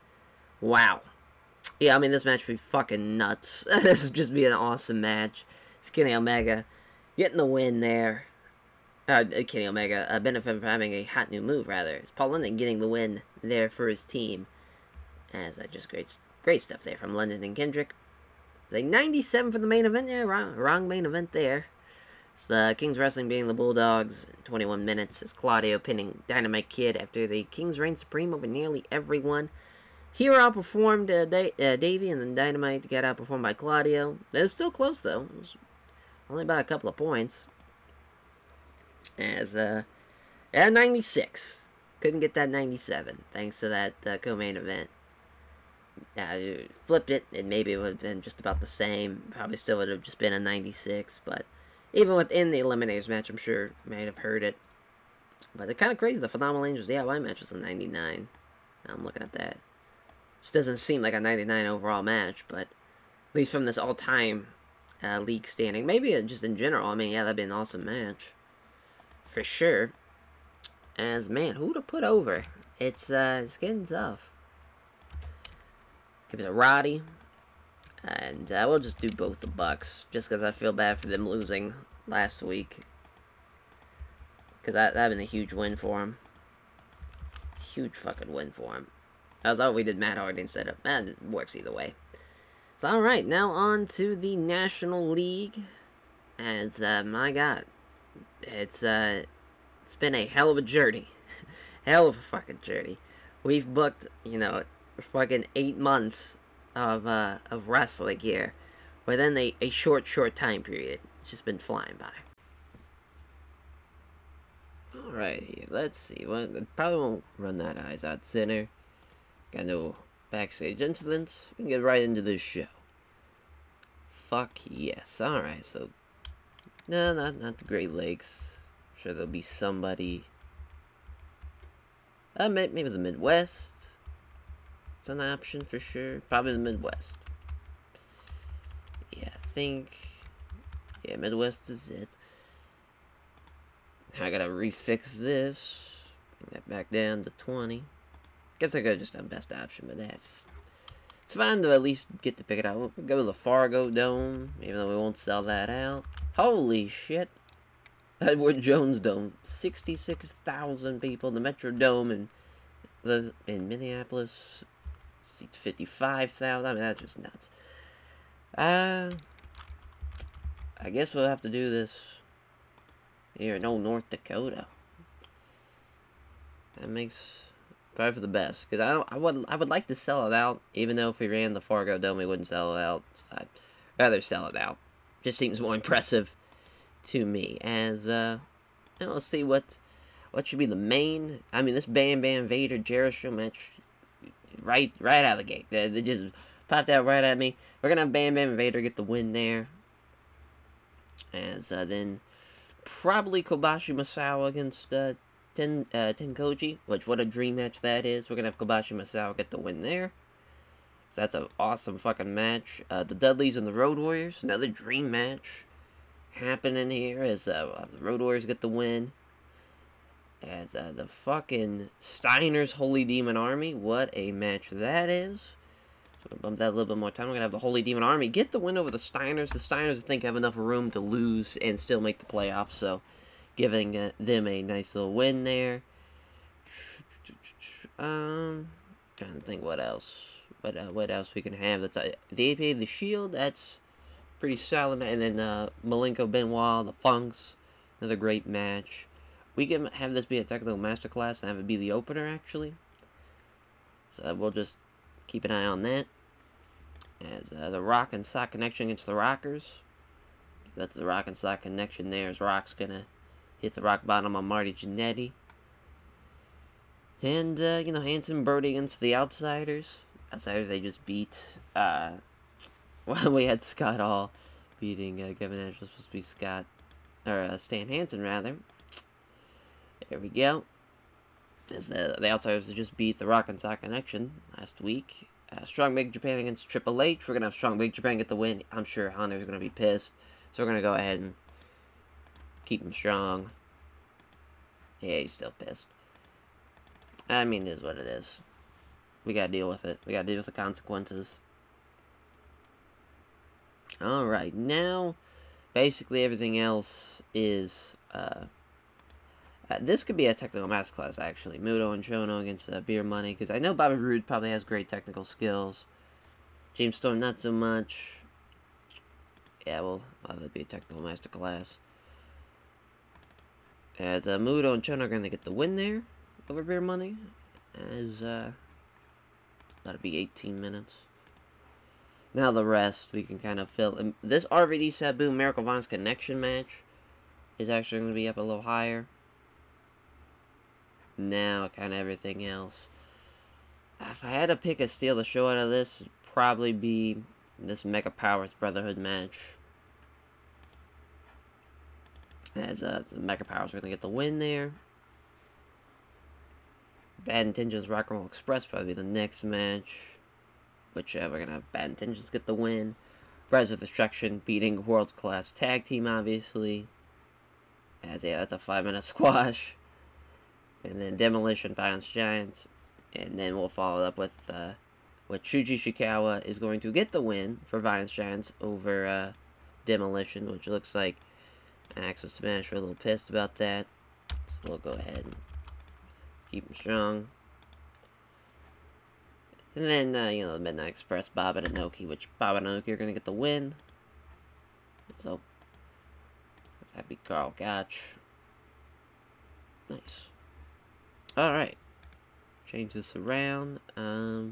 Wow. Yeah, I mean, this match would be fucking nuts. This would just be an awesome match. It's Kenny Omega getting the win there. Kenny Omega benefiting from having a hot new move, rather. It's Paul London getting the win there for his team. As just great stuff there from London and Kendrick. It's a 97 for the main event. Yeah, wrong main event there. It's Kings Wrestling being the Bulldogs. 21 minutes. It's Claudio pinning Dynamite Kid after the Kings reign supreme over nearly everyone. Hero outperformed Davey, and then Dynamite got outperformed by Claudio. It was still close, though. It was only by a couple of points. As, at 96. Couldn't get that 97, thanks to that co-main event. Flipped it, and maybe it would have been just about the same. Probably still would have just been a 96, but even within the Eliminators match, I'm sure you may have heard it. But it's kind of crazy. The Phenomenal Angels DIY match was a 99. I'm looking at that. Just doesn't seem like a 99 overall match, but at least from this all-time league standing. Maybe just in general. I mean, yeah, that'd be an awesome match. For sure. As, man, who to put over? It's getting tough. Give it a Roddy. And we'll just do both the Bucks, just because I feel bad for them losing last week. Because that'd been a huge win for him. Huge fucking win for him. I was we did Matt Hardy instead of... it works either way. So, alright, now on to the National League. As, my God. It's been a hell of a journey. Hell of a fucking journey. We've booked, you know, fucking 8 months of wrestling here within a short time period. It's just been flying by. Alright, here, let's see. Well, probably won't run that Eyes Out Center. Got no backstage incidents. We can get right into this show. Fuck yes. Alright, so no, not the Great Lakes. I'm sure there'll be somebody. Maybe the Midwest. It's an option for sure. Probably the Midwest. Yeah, I think... yeah, Midwest is it. I gotta refix this. Bring that back down to 20. Guess I could've just done best option, but it's fine to at least get to pick it out. We'll go to the Fargo Dome, even though we won't sell that out. Holy shit. Edward Jones Dome. 66,000 people. The Metro Dome in Minneapolis. 55,000. I mean, that's just nuts. I guess we'll have to do this here in old North Dakota. That makes probably for the best, because I would like to sell it out, even though if we ran the Fargo Dome, we wouldn't sell it out. I'd rather sell it out. Just seems more impressive to me. As let's see what should be the main. I mean, this Bam Bam Vader Jericho match. Right out of the gate. They just popped out right at me. We're going to have Bam Bam and Vader get the win there. As then probably Kobashi Masawa against Tenkoji, which what a dream match that is. We're going to have Kobashi Masawa get the win there. So that's an awesome fucking match. The Dudleys and the Road Warriors. Another dream match happening here as the Road Warriors get the win. As the fucking Steiner's Holy Demon Army. What a match that is. So we'll bump that a little bit more time. We're going to have the Holy Demon Army get the win over the Steiners. The Steiners, I think, have enough room to lose and still make the playoffs. So giving them a nice little win there. Trying to think what else. What else we can have. That's the APA, the Shield. That's pretty solid. And then Malenko Benoit, the Funks. Another great match. We can have this be a technical masterclass and have it be the opener, actually. So we'll just keep an eye on that. As the Rock and Sock Connection against the Rockers. That's the Rock and Sock Connection there. As Rock's going to hit the rock bottom on Marty Jannetty. And, you know, Hanson Brody against the Outsiders. Outsiders, they just beat, well, we had Scott Hall beating Kevin Nash. Was supposed to be Scott or Stan Hansen rather. There we go. As the Outsiders just beat the Arkansas Connection last week. Strong Big Japan against Triple H. We're gonna have Strong Big Japan get the win. I'm sure Hunter's gonna be pissed, so we're gonna go ahead and keep him strong. Yeah, he's still pissed. I mean, it is what it is. We gotta deal with it. We gotta deal with the consequences. Alright, now, basically everything else is, this could be a technical masterclass, actually. Muto and Chono against Beer Money, because I know Bobby Roode probably has great technical skills. James Storm, not so much. Yeah, well, that'd be a technical masterclass. As Muto and Chono are going to get the win there over Beer Money. As, that'll be 18 minutes. Now the rest, we can kind of fill in. This RVD Sabu Miracle Vines Connection match is actually going to be up a little higher. Now, kind of everything else. If I had to pick a steal the show out of this, it'd probably be this Mega Powers Brotherhood match. As the Mega Powers are going to get the win there. Bad Intentions Rock and Roll Express probably the next match. Which we're going to have Bad Intentions get the win. Brothers of Destruction beating World Class Tag Team, obviously. As, yeah, that's a 5-minute squash. And then Demolition, Violence Giants. And then we'll follow up with Shuji Shikawa is going to get the win for Violence Giants over Demolition, which looks like Axel Smash were a little pissed about that. So we'll go ahead and keep them strong. And then, you know, the Midnight Express, Bob and Inoki, which Bob and Inoki are going to get the win. So, that'd be Carl Gotch. Nice. Alright. Change this around. I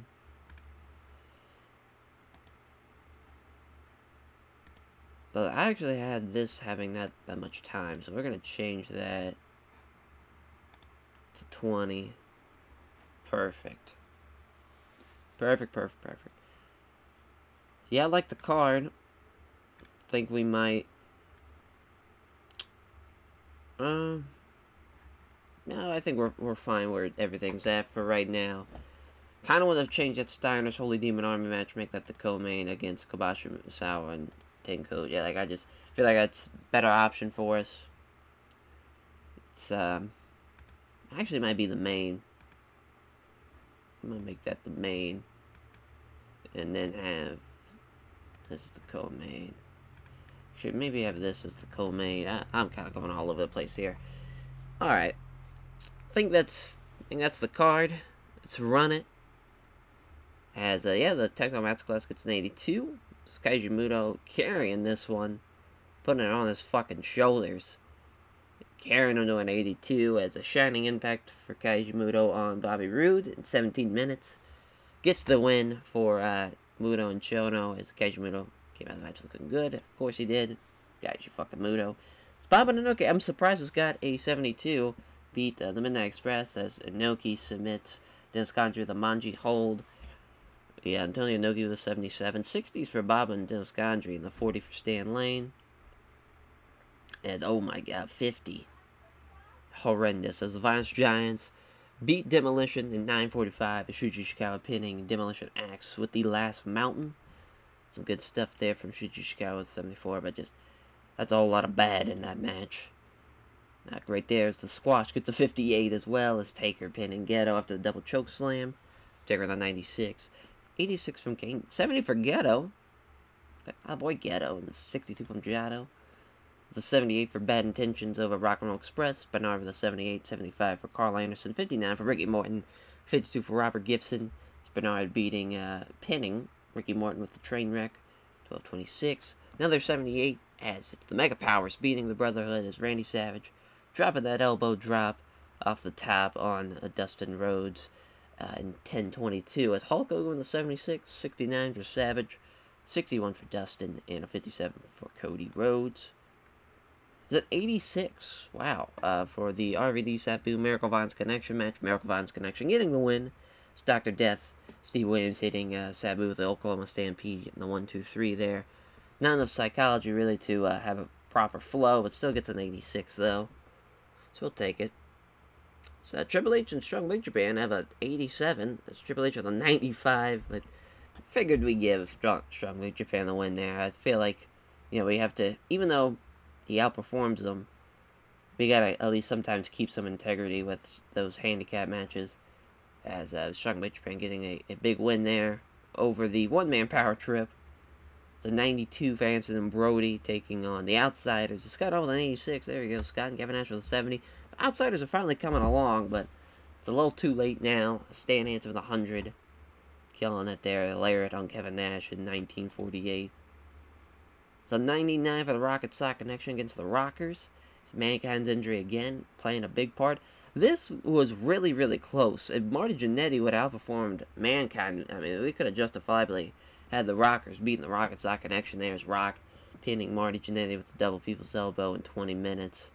actually had this having that much time, so we're going to change that to 20. Perfect. Perfect. Yeah, I like the card. Think we might... No, I think we're fine where everything's at for right now. Kind of want to change that Steiner's Holy Demon Army match, make that the co-main against Kobashi Misawa and Tenko. Yeah, like I just feel like that's a better option for us. It's actually might be the main. I'm gonna make that the main, and then have this as the co-main. Should maybe have this as the co-main. I'm kind of going all over the place here. All right. I think that's the card. Let's run it. As yeah, the Techno Masterclass gets an 82. It's Kaiji Muto carrying this one, putting it on his fucking shoulders, carrying him to an 82 as a shining impact for Kaiji Muto on Bobby Roode in 17 minutes. Gets the win for Muto and Chono as Kaiji Muto came out of the match looking good. Of course he did. Kaiji fucking Muto. It's Bob and Inoki. I'm surprised it's got a 72. Beat the Midnight Express as Inoki submits Dennis Condrey with a Manji hold. Yeah, Antonio Inoki with a 77. 60s for Bob and Dennis Condrey and the 40 for Stan Lane. As, oh my god, 50. Horrendous. As the Violence Giants beat Demolition in 9:45. Shuji Ishikawa pinning Demolition Axe with the last mountain. Some good stuff there from Shuji Ishikawa with 74, but just, that's a whole lot of bad in that match. Right there is the squash. Gets a 58 as well as Taker pinning Ghetto after the double choke slam. Taker on 96. 86 from Kane. 70 for Ghetto. Oh boy, Ghetto. And 62 from Giotto. It's a 78 for Bad Intentions over Rock and Roll Express. Bernard with a 78. 75 for Carl Anderson. 59 for Ricky Morton. 52 for Robert Gibson. It's Bernard pinning Ricky Morton with the train wreck. 12:26. Another 78 as it's the Mega Powers beating the Brotherhood as Randy Savage dropping that elbow drop off the top on Dustin Rhodes in 10:22 as Hulk Hogan with a 76, 69 for Savage, 61 for Dustin, and a 57 for Cody Rhodes. Is it 86? Wow. For the RVD Sabu Miracle Vines Connection match. Miracle Vines Connection getting the win. It's Dr. Death. Steve Williams hitting Sabu with the Oklahoma Stampede, getting the 1-2-3 there. Not enough psychology really to have proper flow. It still gets an 86, though. So we'll take it. So Triple H and Strong Big Japan have an 87. It's Triple H with a 95. But I figured we'd give Strong Big Japan the win there. I feel like, we have to, even though he outperforms them, we gotta at least sometimes keep some integrity with those handicap matches. As Strong Big Japan getting a big win there over the one-man power trip. The 92 for Anson and Brody taking on the Outsiders. Scott with an 86. There you go. Scott and Kevin Nash with a 70. The Outsiders are finally coming along, but it's a little too late now. Stan Hansen with a 100. Killing it there. Lariat on Kevin Nash in 1948. It's a 99 for the Rocket Sock Connection against the Rockers. It's Mankind's injury again, playing a big part. This was really, really close. If Marty Jannetty would have outperformed Mankind, I mean, we could have justifiably had the Rockers beating the Rocket Sock Connection. There's Rock pinning Marty Jannetty with the double people's elbow in 20 minutes.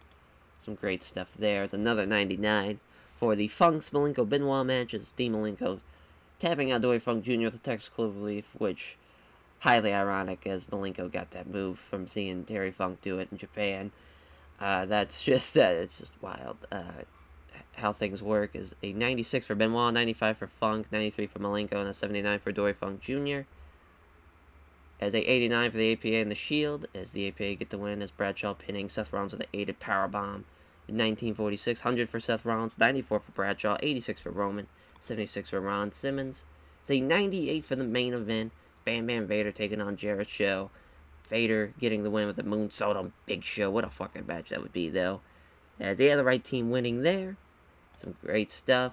Some great stuff there. It's another 99 for the Funk Malenko Benoit match. It's Dean Malenko tapping out Dory Funk Jr. with a Texas Cloverleaf, which highly ironic as Malenko got that move from seeing Terry Funk do it in Japan. That's just it's just wild. How things work is a 96 for Benoit, 95 for Funk, 93 for Malenko, and a 79 for Dory Funk Jr. As a 89 for the APA and the Shield, as the APA get the win, as Bradshaw pinning Seth Rollins with an aided powerbomb. In 1946, 100 for Seth Rollins, 94 for Bradshaw, 86 for Roman, 76 for Ron Simmons. It's a 98 for the main event. Bam Bam Vader taking on Jericho. Vader getting the win with a moonsault on Big Show. What a fucking match that would be, though. As they have the right team winning there. Some great stuff.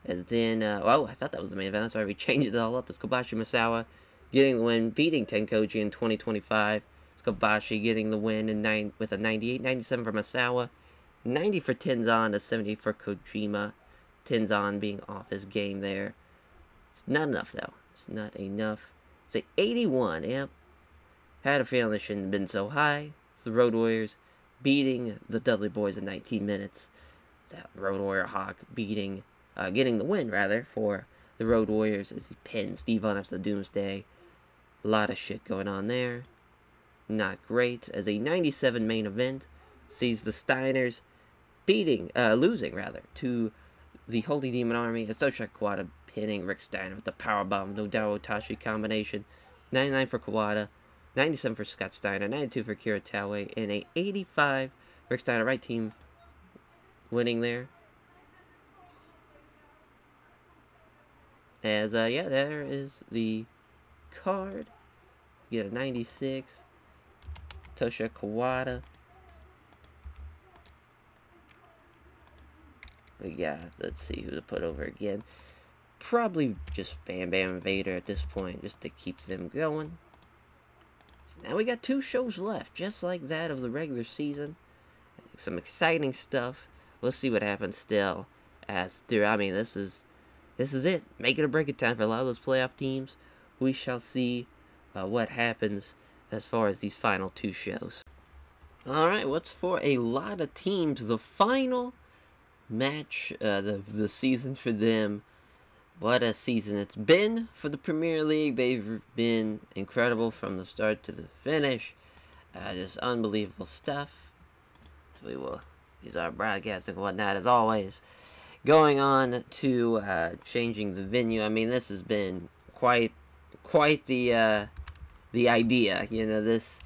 As then, I thought that was the main event. That's why we changed it all up. It's Kobashi Misawa getting the win, beating Tenkoji in 2025. It's Kobashi getting the win with a 98, 97 for Misawa, 90 for Tenzan, a 70 for Kojima. Tenzan being off his game there. It's not enough, though. It's not enough. It's a 81, yep. Had a feeling it shouldn't have been so high. It's the Road Warriors beating the Dudley Boys in 19 minutes. It's that Road Warrior Hawk getting the win, rather, for the Road Warriors as he pins Steve Vaughn after the Doomsday. A lot of shit going on there. Not great. As a 97 main event sees the Steiners losing to the Holy Demon Army. As Tosha Kawada pinning Rick Steiner with the powerbomb, no Dawa Otashi combination. 99 for Kawada, 97 for Scott Steiner, 92 for Kira Taue, and a 85 Rick Steiner right team winning there. As there is the card. Get a 96. Tosha Kawada. We got, let's see who to put over again. Probably just Bam Bam Vader at this point, just to keep them going. So now we got 2 shows left, just like that of the regular season. Some exciting stuff. We'll see what happens still. This is it. Make it or break it time for a lot of those playoff teams. We shall see what happens as far as these final 2 shows. Alright, what's for a lot of teams? The final match the season for them. What a season it's been for the Premier League. They've been incredible from the start to the finish. Just unbelievable stuff. So we will use our broadcasting and whatnot as always. Going on to changing the venue. I mean, this has been quite the idea. This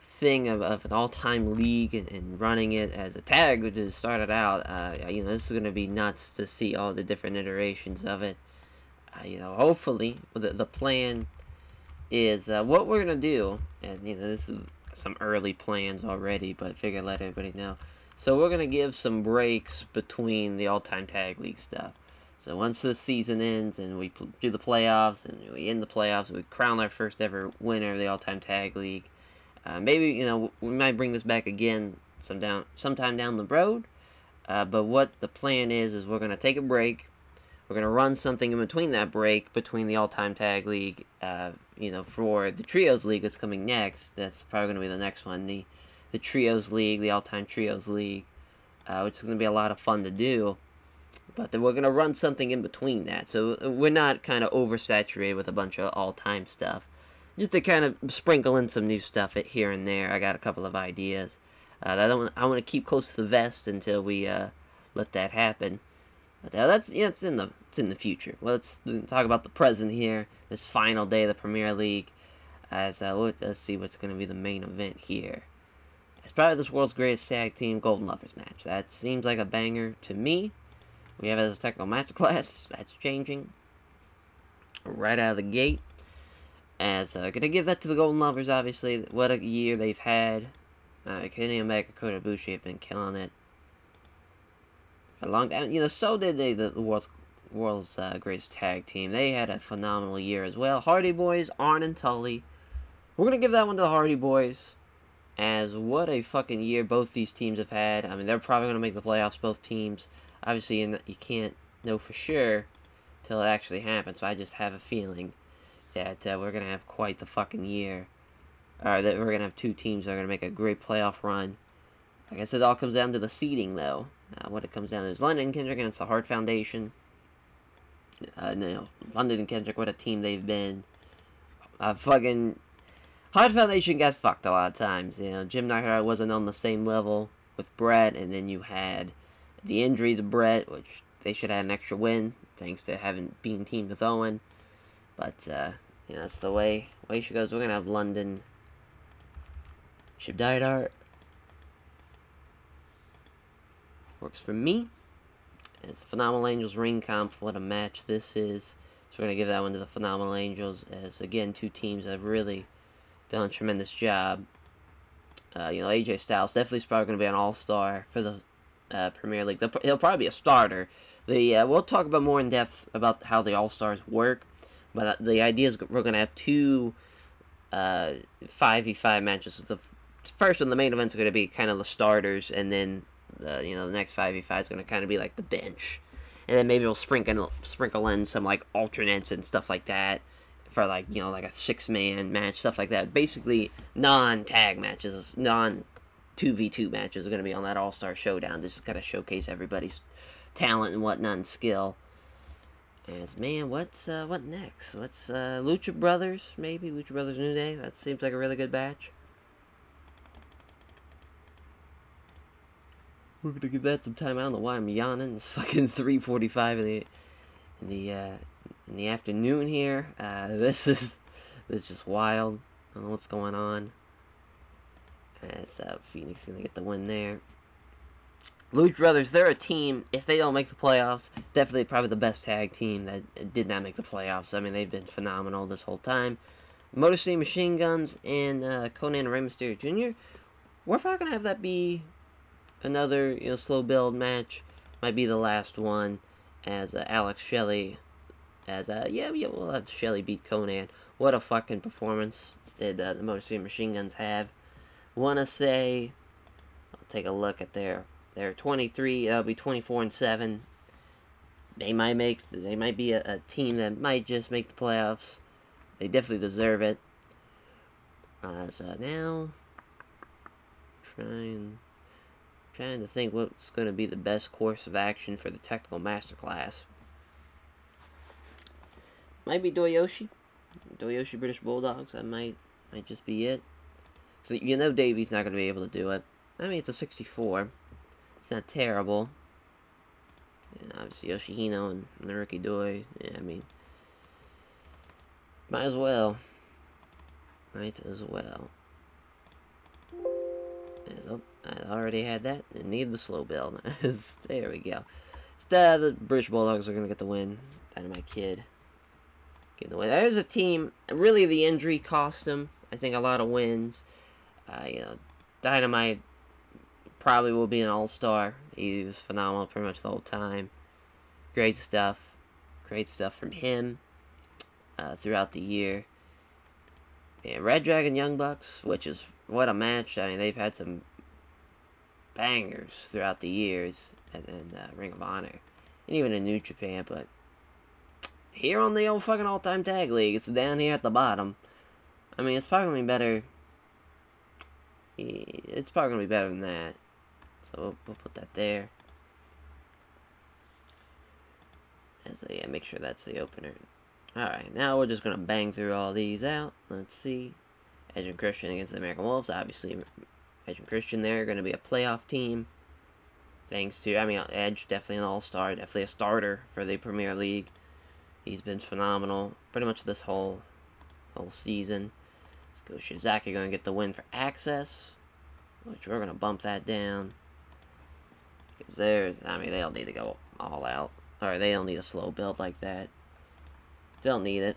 thing of an all-time league and running it as a tag, which has started out. This is going to be nuts to see all the different iterations of it. Hopefully the plan is what we're going to do, and this is some early plans already, but figure I'd let everybody know. So we're going to give some breaks between the all-time tag league stuff. So once the season ends and we do the playoffs and we end the playoffs, we crown our first ever winner of the all-time tag league. Maybe, we might bring this back again sometime down the road. But what the plan is we're going to take a break. We're going to run something in between that break, between the all-time tag league, for the trios league that's coming next. That's probably going to be the next one. The trios league, the all-time trios league, which is going to be a lot of fun to do. But then we're going to run something in between that. So we're not kind of oversaturated with a bunch of all-time stuff. just to kind of sprinkle in some new stuff here and there. I got a couple of ideas. I want to keep close to the vest until we let that happen. But that's it's in the future. Well, let's talk about the present here. This final day of the Premier League. As let's see what's going to be the main event here. It's probably this world's greatest tag team Golden Lovers match. That seems like a banger to me. We have it as a technical masterclass. That's changing right out of the gate. As gonna give that to the Golden Lovers. Obviously, what a year they've had. Kenny Omega, Kota Ibushi have been killing it for a long time. So did the world's greatest tag team. They had a phenomenal year as well. Hardy Boys, Arn and Tully. We're going to give that one to the Hardy Boys, as what a fucking year both these teams have had. I mean, they're probably going to make the playoffs, both teams. Obviously, you can't know for sure till it actually happens, but I just have a feeling that we're going to have quite the fucking year. Or that we're going to have two teams that are going to make a great playoff run. I guess it all comes down to the seeding, though. What it comes down to is London and Kendrick against the Hart Foundation. London and Kendrick, what a team they've been. Fucking Hart Foundation got fucked a lot of times. Jim Neidhart wasn't on the same level with Brett, and then you had the injuries of Brett, which they should have had an extra win, thanks to having being teamed with Owen. But that's the way she goes. We're gonna have London, Jim Neidhart. Works for me. It's Phenomenal Angels Ring Comp. What a match this is. So we're going to give that one to the Phenomenal Angels, as, again, two teams that have really done a tremendous job. AJ Styles definitely is probably going to be an all-star for the Premier League. He'll probably be a starter. We'll talk about more in depth about how the all-stars work, but the idea is we're going to have two 5v5 matches. The first one, the main event's going to be kind of the starters, and then the next 5v5 is going to kind of be like the bench. And then maybe we'll sprinkle in some, like, alternates and stuff like that for, like, like a 6-man match, stuff like that. Basically, non-tag matches, non-2v2 matches are going to be on that All-Star Showdown. Just kind of showcase everybody's talent and whatnot and skill. As, man, what next? What's, Lucha Brothers, maybe? Lucha Brothers New Day? That seems like a really good batch. We're gonna give that some time. I don't know why I'm yawning. It's fucking 3:45 in the afternoon here. This is just wild. I don't know what's going on. As Phoenix gonna get the win there. Lucha Brothers, they're a team. If they don't make the playoffs, definitely probably the best tag team that did not make the playoffs. I mean, they've been phenomenal this whole time. Motor City Machine Guns and Conan and Rey Mysterio Jr. We're probably gonna have that be another slow build match. Might be the last one, as Alex Shelley, as we'll have Shelley beat Conan. What a fucking performance did the Motor City Machine Guns have. Wanna say, I'll take a look at their 23. That'll be 24-7. They might be a team that might just make the playoffs. They definitely deserve it. So now trying to think what's going to be the best course of action for the technical masterclass. Might be Doyoshi British Bulldogs. That might just be it. So Davy's not going to be able to do it. I mean, it's a 64. It's not terrible. And obviously Yoshihino and Naruki Doi. Yeah, I mean, might as well. I already had that. It needed the slow build. There we go. The British Bulldogs are going to get the win. Dynamite Kid getting the win. There's a team. Really, the injury cost them, I think, a lot of wins. Dynamite probably will be an all-star. He was phenomenal pretty much the whole time. Great stuff. Great stuff from him throughout the year. And Red Dragon Young Bucks, which is what a match. I mean, they've had some bangers throughout the years and Ring of Honor, and even in New Japan. But here on the old fucking all-time tag league, it's down here at the bottom. I mean, it's probably gonna be better. It's probably gonna be better than that. So we'll put that there. Make sure that's the opener. Alright, now we're just going to bang through all these out. Let's see. Edge and Christian against the American Wolves. Obviously, Edge and Christian there are going to be a playoff team. Thanks to, I mean, Edge, definitely an all-star, definitely a starter for the Premier League. He's been phenomenal pretty much this whole season. Let's go Shizaki going to get the win for access, which we're going to bump that down. Because there's, I mean, they don't need to go all out. Or they don't need a slow build like that. Don't need it.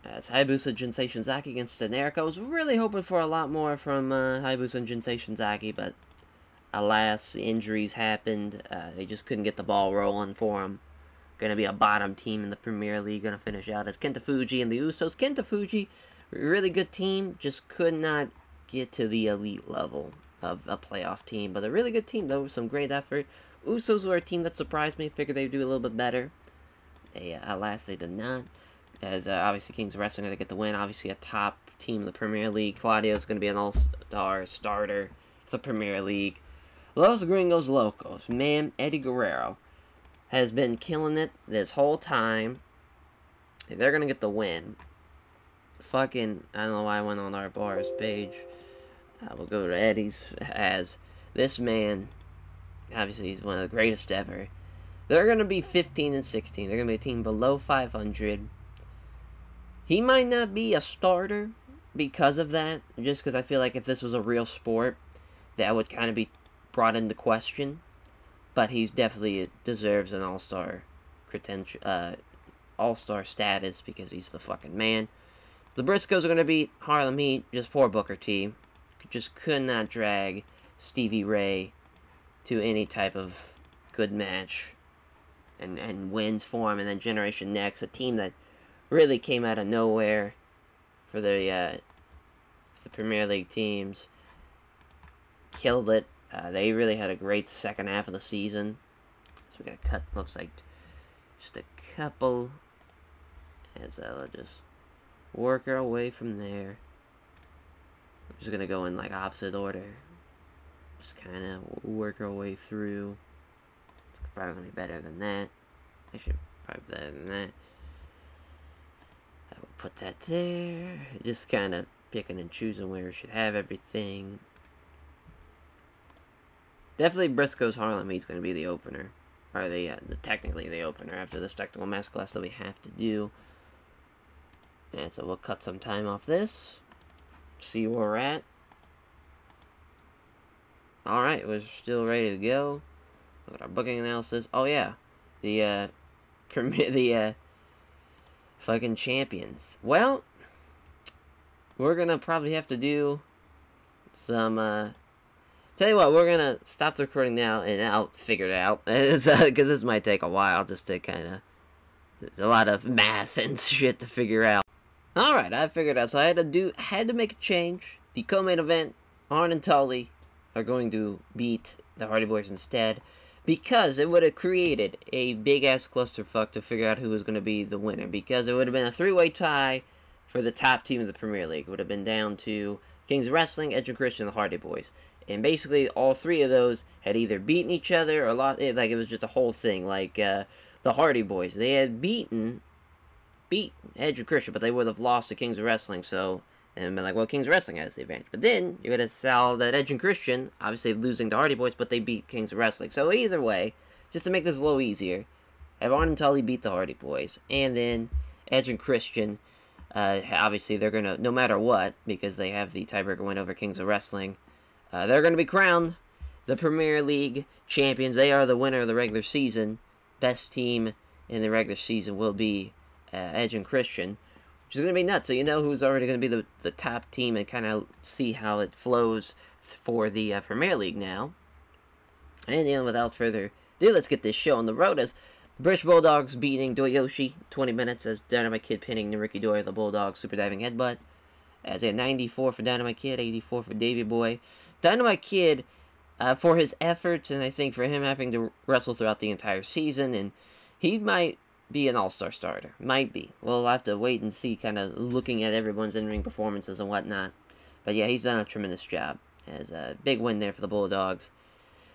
It's Hayabusa Jinsei Shinzaki against Steiner. I was really hoping for a lot more from Hayabusa and Jinsei Shinzaki, but alas, injuries happened. They just couldn't get the ball rolling for them. Going to be a bottom team in the Premier League. Going to finish out as Kenta Fuji and the Usos. Kenta Fuji, really good team, just could not get to the elite level of a playoff team. But a really good team, though, with some great effort. Usos were a team that surprised me. Figured they'd do a little bit better. Alas, they did not. As obviously Kings of Wrestling going to get the win. Obviously a top team in the Premier League. Claudio's going to be an all-star starter for the Premier League. Los Gringos Locos. Man, Eddie Guerrero has been killing it this whole time. They're going to get the win. Fucking, I don't know why I went on our bars page. We'll go to Eddie's. As this man, obviously he's one of the greatest ever. They're going to be 15 and 16. They're going to be a team below 500. He might not be a starter because of that. Just because I feel like if this was a real sport, that would kind of be brought into question. But he's definitely deserves an all-star all-star status because he's the fucking man. The Briscoes are going to beat Harlem Heat. Just poor Booker T. Just could not drag Stevie Ray to any type of good match. And wins for him, and then Generation Next, a team that really came out of nowhere for the Premier League teams, killed it. They really had a great second half of the season. So we got to cut, looks like just a couple, as we'll just work our way from there. We're just gonna go in like opposite order, just kind of work our way through. Probably gonna be better than that. Actually, probably better than that. I will put that there. Just kind of picking and choosing where we should have everything. Definitely Briscoe's Harlem Heat's going to be the opener. Or technically the opener after this technical masterclass that we have to do. And so we'll cut some time off this. See where we're at. Alright, we're still ready to go. Look at our booking analysis. Oh yeah, the fucking champions. Well, we're gonna probably have to do some. Tell you what, we're gonna stop the recording now and I'll figure it out because this might take a while just to kind of. There's a lot of math and shit to figure out. All right, I figured out. So I had to make a change. The co-main event, Arn and Tully are going to beat the Hardy Boys instead. Because it would have created a big-ass clusterfuck to figure out who was going to be the winner. Because it would have been a three-way tie for the top team of the Premier League. It would have been down to Kings of Wrestling, Edge and Christian, and the Hardy Boys. And basically, all three of those had either beaten each other or lost. Like, it was just a whole thing. Like, the Hardy Boys, they had beat Edge and Christian, but they would have lost to Kings of Wrestling, so. And been like, well, Kings of Wrestling has the advantage. But then, you're going to sell that Edge and Christian, obviously losing to Hardy Boys, but they beat Kings of Wrestling. So either way, just to make this a little easier, have Arn and Tully beat the Hardy Boys. And then, Edge and Christian, obviously they're going to, no matter what, because they have the tiebreaker win over Kings of Wrestling, they're going to be crowned the Premier League champions. They are the winner of the regular season. Best team in the regular season will be Edge and Christian. Which is going to be nuts. So you know who's already going to be the top team and kind of see how it flows for the Premier League now. And without further ado, let's get this show on the road as the British Bulldogs beating Doyoshi 20 minutes as Dynamite Kid pinning Nariki Doi the Bulldog super diving headbutt. As a 94 for Dynamite Kid, 84 for Davey Boy. Dynamite Kid, for his efforts and I think for him having to wrestle throughout the entire season, and he might be an all-star starter. Might be. We'll have to wait and see, kind of looking at everyone's in-ring performances and whatnot. But yeah, he's done a tremendous job. As a big win there for the Bulldogs.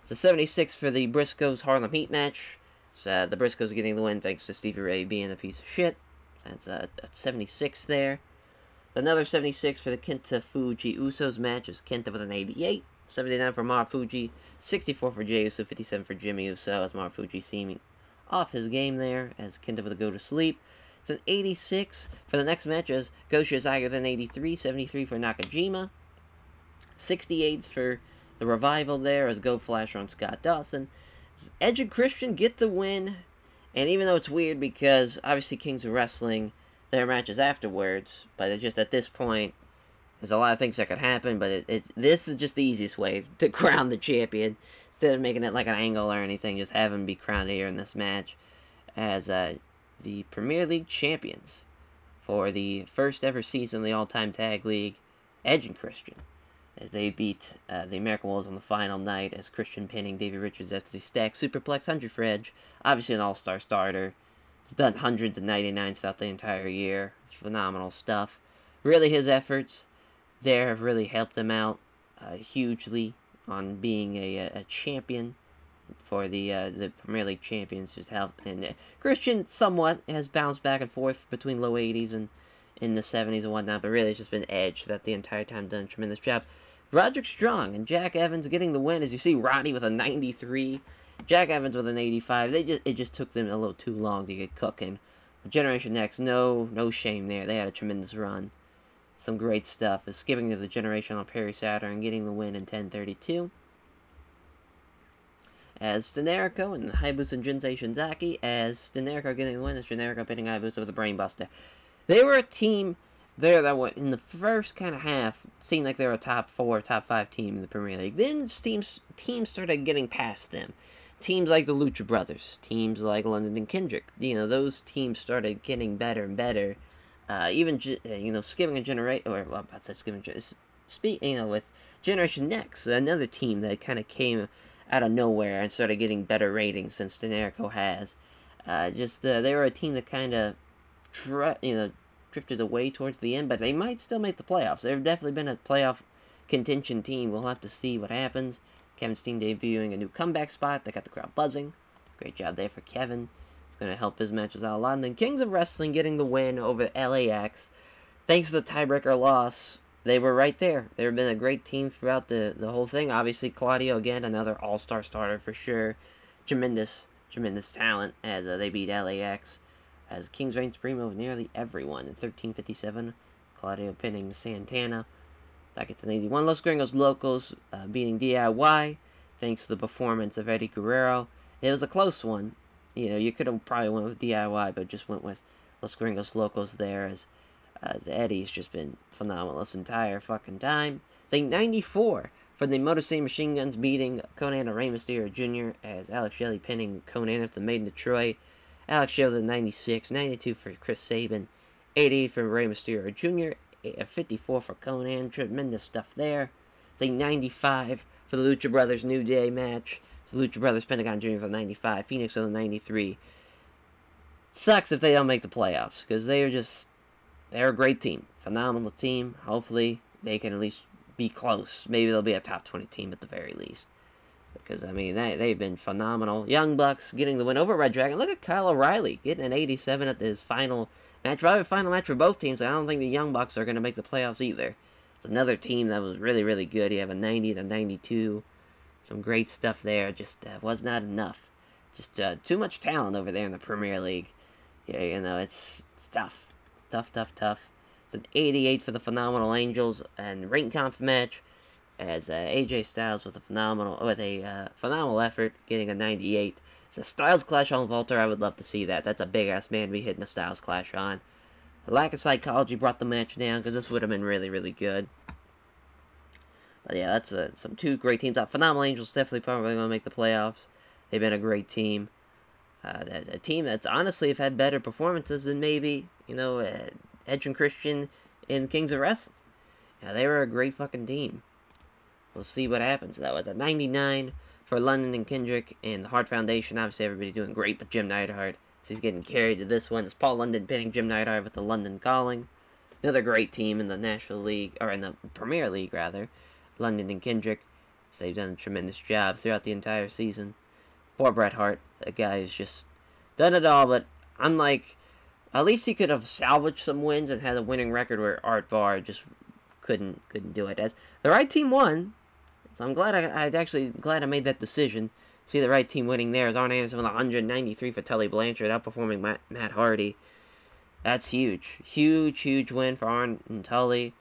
It's a 76 for the Briscoes Harlem Heat match. So, the Briscoes getting the win thanks to Stevie Ray being a piece of shit That's a 76 there. Another 76 for the Kenta Fuji Usos match is Kenta with an 88. 79 for Marufuji, 64 for Jey Uso, 57 for Jimmy Uso, as Marufuji seeming off his game there, as Kenta with a go to sleep. It's an 86 for the next match as Go Shiozaki with an 83, 73 for Nakajima. 68s for the Revival there as Go Flash on Scott Dawson. Edge and Christian get the win, and even though it's weird because obviously Kings of Wrestling, their matches afterwards, but it's just at this point, there's a lot of things that could happen, but this is just the easiest way to crown the champion. Instead of making it like an angle or anything, just have him be crowned here in this match as the Premier League champions for the first ever season of the All-Time Tag League, Edge and Christian, as they beat the American Wolves on the final night, as Christian pinning Davey Richards after the stack superplex 100 for Edge. Obviously an all-star starter. He's done hundreds of 99s throughout the entire year. Phenomenal stuff. Really, his efforts there have really helped him out hugely on being a champion for the Premier League champions. Just help, and Christian somewhat has bounced back and forth between low 80s and in the 70s and whatnot, but really it's just been Edge that the entire time done a tremendous job. Roderick Strong and Jack Evans getting the win, as you see Roddy with a 93, Jack Evans with an 85. It just took them a little too long to get cooking. But Generation X, no shame there. They had a tremendous run. Some great stuff. Is skipping to the Generation on Perry Saturn, getting the win in 10:32. As Steiner and Hayabusa and Jinsei Shinzaki, as Steiner getting the win, as Steiner pinning Hayabusa with a brainbuster. They were a team there that were in the first kind of half seemed like they were a top 4, top 5 team in the Premier League. Then teams started getting past them. Teams like the Lucha Brothers, teams like London and Kendrick, those teams started getting better and better. Even skipping a generation, or well, about to say with Generation Next, another team that kind of came out of nowhere and started getting better ratings than Steiner has. They were a team that kind of drifted away towards the end, but they might still make the playoffs. They've definitely been a playoff contention team. We'll have to see what happens. Kevin Steen debuting a new comeback spot. They got the crowd buzzing. Great job there for Kevin. It's going to help his matches out a lot. And then Kings of Wrestling getting the win over LAX. Thanks to the tiebreaker loss, they were right there. They've been a great team throughout the whole thing. Obviously, Claudio, again, another all-star starter for sure. Tremendous talent as they beat LAX. As Kings reign supreme over nearly everyone in 13:57. Claudio pinning Santana. That gets an 81. Los Gringos Locos beating DIY. Thanks to the performance of Eddie Guerrero. It was a close one. You could have probably went with DIY, but just went with Los Gringos Locos there as Eddie's just been phenomenal this entire fucking time. It's a 94 for the Motor City Machine Guns beating Conan and Rey Mysterio Jr. as Alex Shelley pinning Conan after the Made in Detroit. Alex Shelley with a 96, 92 for Chris Sabin, 88 for Rey Mysterio Jr., 54 for Conan. Tremendous stuff there. It's a 95 for the Lucha Brothers New Day match. So Lucha Brothers Pentagon Jr. with a 95, Phoenix with a 93. Sucks if they don't make the playoffs, because they're a great team. Phenomenal team. Hopefully they can at least be close. Maybe they'll be a top 20 team at the very least. Because, they've been phenomenal. Young Bucks getting the win over Red Dragon. Look at Kyle O'Reilly getting an 87 at his final match. Probably a final match for both teams. I don't think the Young Bucks are going to make the playoffs either. It's another team that was really, really good. You have a 90 to 92. Some great stuff there. Just was not enough. Just too much talent over there in the Premier League. Yeah, it's tough. Tough. It's an 88 for the Phenomenal Angels and Ring Conf match. As AJ Styles with a phenomenal effort, getting a 98. It's a Styles Clash on Volter. I would love to see that. That's a big-ass man to be hitting a Styles Clash on. The lack of psychology brought the match down, because this would have been really, really good. But yeah, that's some two great teams. Phenomenal Angels definitely probably going to make the playoffs. They've been a great team. A team that's honestly have had better performances than maybe, Edge and Christian in Kings of Wrestling. They were a great fucking team. We'll see what happens. That was a 99 for London and Kendrick and the Hart Foundation. Obviously, everybody doing great, but Jim Neidhart, so he's getting carried to this one. It's Paul London pinning Jim Neidhart with the London Calling. Another great team in the National League, or in the Premier League, rather. London and Kendrick. So they've done a tremendous job throughout the entire season. Poor Bret Hart, a guy who's just done it all, but unlike At least he could have salvaged some wins and had a winning record where Art Barr just couldn't do it. As the right team won, so I'm glad I'd actually glad I made that decision. See the right team winning there. As Arn Anderson with 193 for Tully Blanchard, outperforming Matt Hardy. That's huge, huge win for Arn and Tully.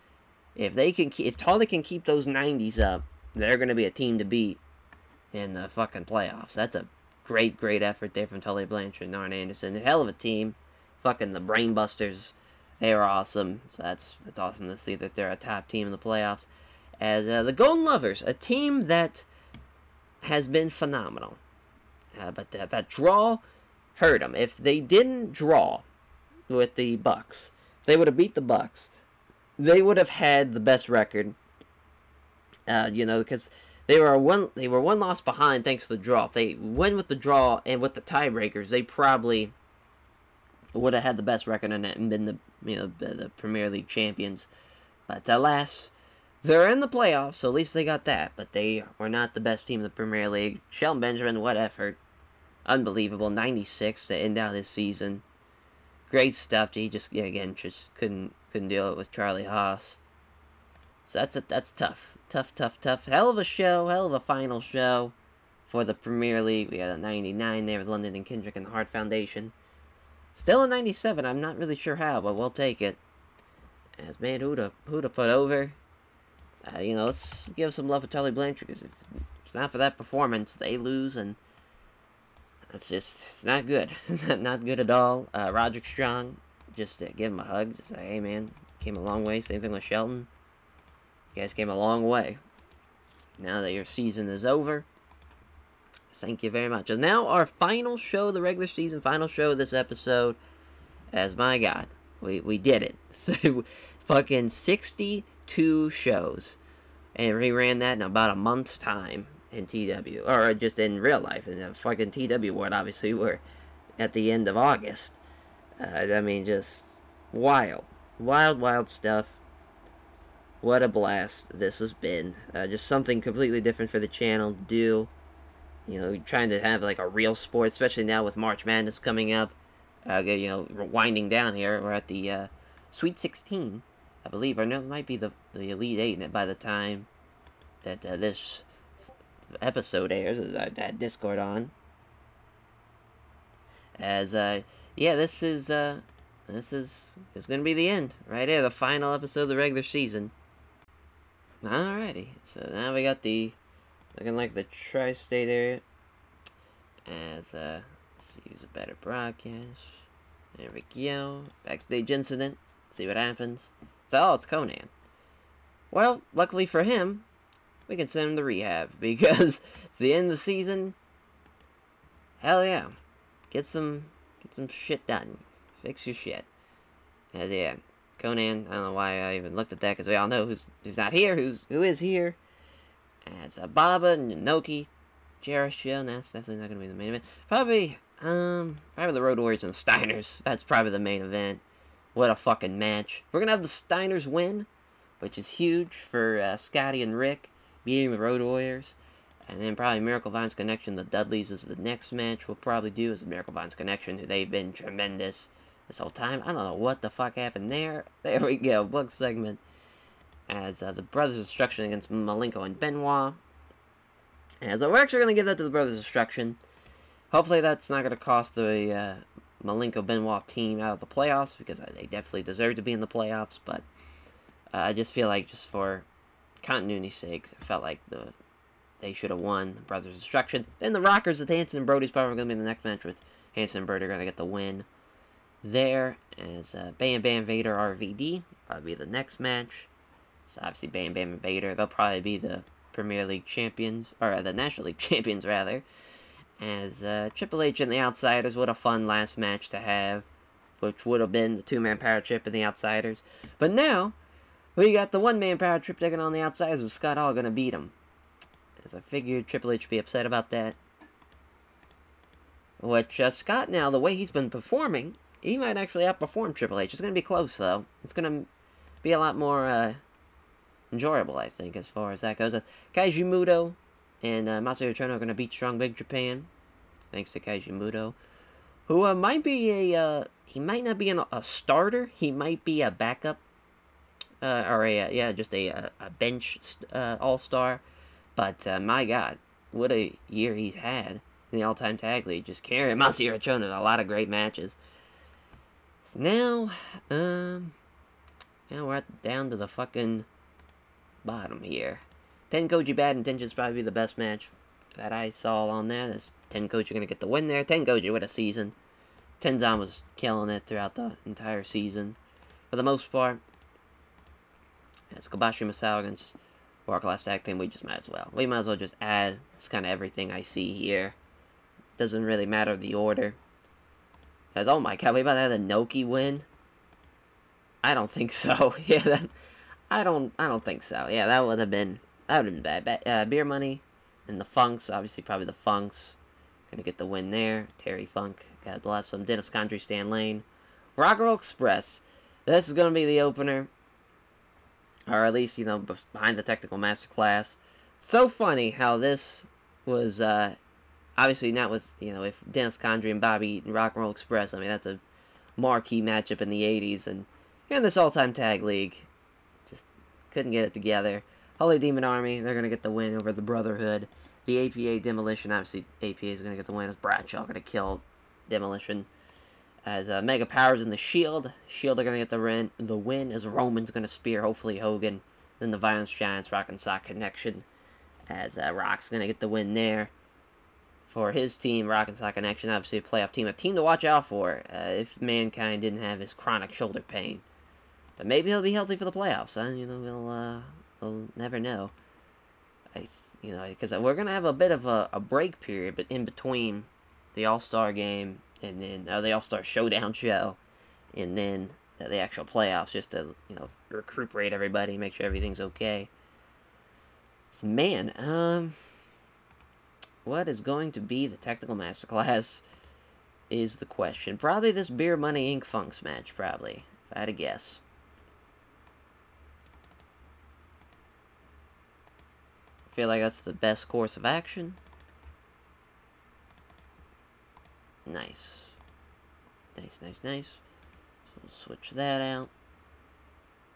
If Tully can keep those 90s up, they're gonna be a team to beat in the fucking playoffs. That's a great effort there from Tully Blanchard and Arn Anderson. A hell of a team. Fucking the Brainbusters, they are awesome. So that's awesome to see that they're a top team in the playoffs. As the Golden Lovers, a team that has been phenomenal. But that draw hurt them. If they didn't draw with the Bucks, if they would have beat the Bucks, they would have had the best record. Because they were one loss behind thanks to the draw. If they win with the draw and with the tiebreakers, they probably would have had the best record and been the Premier League champions. But alas, they're in the playoffs, so at least they got that. But they were not the best team in the Premier League. Shelton Benjamin, what effort. Unbelievable. 96 to end out his season. Great stuff. He just couldn't deal it with Charlie Haas. So that's tough. Tough. Hell of a show. Hell of a final show for the Premier League. We got a 99 there with London and Kendrick and the Hart Foundation. Still a 97. I'm not really sure how, but we'll take it. As man, who to put over? Let's give some love to Tully Blanchard, because if it's not for that performance, they lose, and it's not good. Not good at all. Roderick Strong, just give him a hug. Just say, hey man, came a long way. Same thing with Shelton. You guys came a long way. Now that your season is over, thank you very much. And now our final show, the regular season final show of this episode. As my God, we did it. Fucking 62 shows. And we ran that in about a month's time in TW. Or just in real life. In the fucking TW world, obviously, we're at the end of August. Just wild. Wild stuff. What a blast this has been. Just something completely different for the channel to do. Trying to have like a real sport, especially now with March Madness coming up. Winding down here. We're at the Sweet 16, I believe. Or no, it might be the Elite 8 by the time that this episode airs. As I had Discord on. As this is gonna be the end right there. The final episode of the regular season. Alrighty, so now we got the looking like the tri-state area. As let's use a better broadcast. There we go. Backstage incident. See what happens. So, it's Conan. Well, luckily for him, we can send him to rehab because it's the end of the season. Hell yeah, get some shit done. Fix your shit. As Conan. I don't know why I even looked at that, because we all know who's not here, who is here. As Baba and Noki, Jericho. That's definitely not gonna be the main event. Probably the Road Warriors and the Steiners. That's probably the main event. What a fucking match. We're gonna have the Steiners win, which is huge for Scotty and Rick beating the Road Warriors. And then probably Miracle Vine's Connection, the Dudleys, is the next match we'll probably do, is the Miracle Vine's Connection, who they've been tremendous this whole time. I don't know what the fuck happened there. There we go, book segment. As the Brothers of Destruction against Malenko and Benoit. And so we're actually going to give that to the Brothers of Destruction. Hopefully that's not going to cost the Malenko-Benoit team out of the playoffs, because they definitely deserve to be in the playoffs, but I just feel like, just for continuity's sake, I felt like they should have won the Brothers of Destruction. Then the Rockers with Hanson and Brody's probably going to be in the next match, with Hanson and Brody going to get the win there. As Bam Bam Vader RVD, probably be the next match. So obviously Bam Bam and Vader, they'll probably be the Premier League champions, or the National League champions, rather. As Triple H and the Outsiders, what a fun last match to have, which would have been the two-man power trip and the Outsiders. But now, we got the one-man power trip taking on the Outsiders, with Scott Hall going to beat them. As I figured Triple H would be upset about that. Which, Scott now, the way he's been performing, he might actually outperform Triple H. It's going to be close, though. It's going to be a lot more enjoyable, I think, as far as that goes. Kaiji Muto and Masayo Chono are going to beat Strong Big Japan, thanks to Kaiji Muto, who might be a he might not be a starter. He might be a backup, or just a bench all-star. But my God, what a year he's had in the all-time tag league. Just carrying Masahiro Chono in a lot of great matches. So now, we're down to the fucking bottom here. Tenkoji Bad Intentions probably the best match that I saw on there. That's Tenkoji going to get the win there. Tenkoji with a season. Tenzan was killing it throughout the entire season. For the most part, it's Kobashi Masao against World Class Tag Team. We might as well just add. It's kind of everything I see here. Doesn't really matter the order. Because, oh my God, we about to have the Noki win? I don't think so. Yeah, I don't think so. Yeah, that would have been bad. Beer Money and the Funks, obviously probably the Funks. Gonna get the win there. Terry Funk, God bless him. Dennis Condrey, Stan Lane. Rock and Roll Express. This is gonna be the opener. Or at least, behind the Technical Masterclass. So funny how this was, obviously not with, if Dennis Condrey and Bobby Eaton, Rock and Roll Express. I mean, that's a marquee matchup in the 80s. And in this all-time tag league, just couldn't get it together. Holy Demon Army, they're going to get the win over the Brotherhood. The APA Demolition, obviously APA is going to get the win as Bradshaw going to kill Demolition. As Mega Powers and the Shield. Shield are going to get the win as Roman's going to spear, hopefully, Hogan. Then the Violence Giants, Rock and Sock Connection. As Rock's going to get the win there. For his team, Rock and Sock Connection, obviously a playoff team. A team to watch out for if Mankind didn't have his chronic shoulder pain. But maybe he'll be healthy for the playoffs, huh? We'll never know. Because we're going to have a bit of a break period, but in between the All-Star game and then the All-Star Showdown show and then the actual playoffs, just to, recuperate everybody, make sure everything's okay. So, man, what is going to be the Technical Masterclass is the question. Probably this Beer Money Inc. Funks match, probably, if I had to guess. I feel like that's the best course of action. Nice. Nice. So we'll switch that out.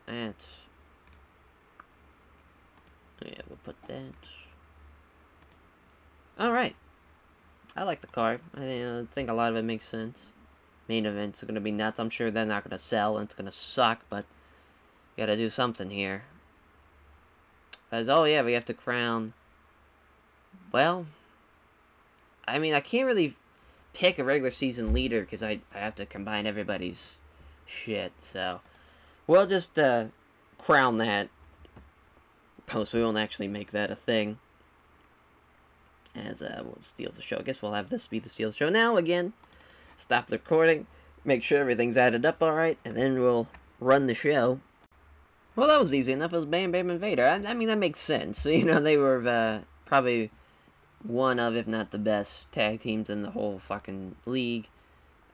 Yeah, we'll put that. Alright. I like the card. I think a lot of it makes sense. Main event's going to be nuts. I'm sure they're not going to sell and it's going to suck, but you got to do something here. As, oh yeah, we have to crown. Well, I mean, I can't really pick a regular season leader because I have to combine everybody's shit. So we'll just crown that. So we won't actually make that a thing. As we'll steal the show. I guess we'll have this be the steal the show. Now again, stop the recording, make sure everything's added up all right, and then we'll run the show. Well, that was easy enough. It was Bam Bam and Vader. I mean, that makes sense. They were probably one of, if not the best, tag teams in the whole fucking league.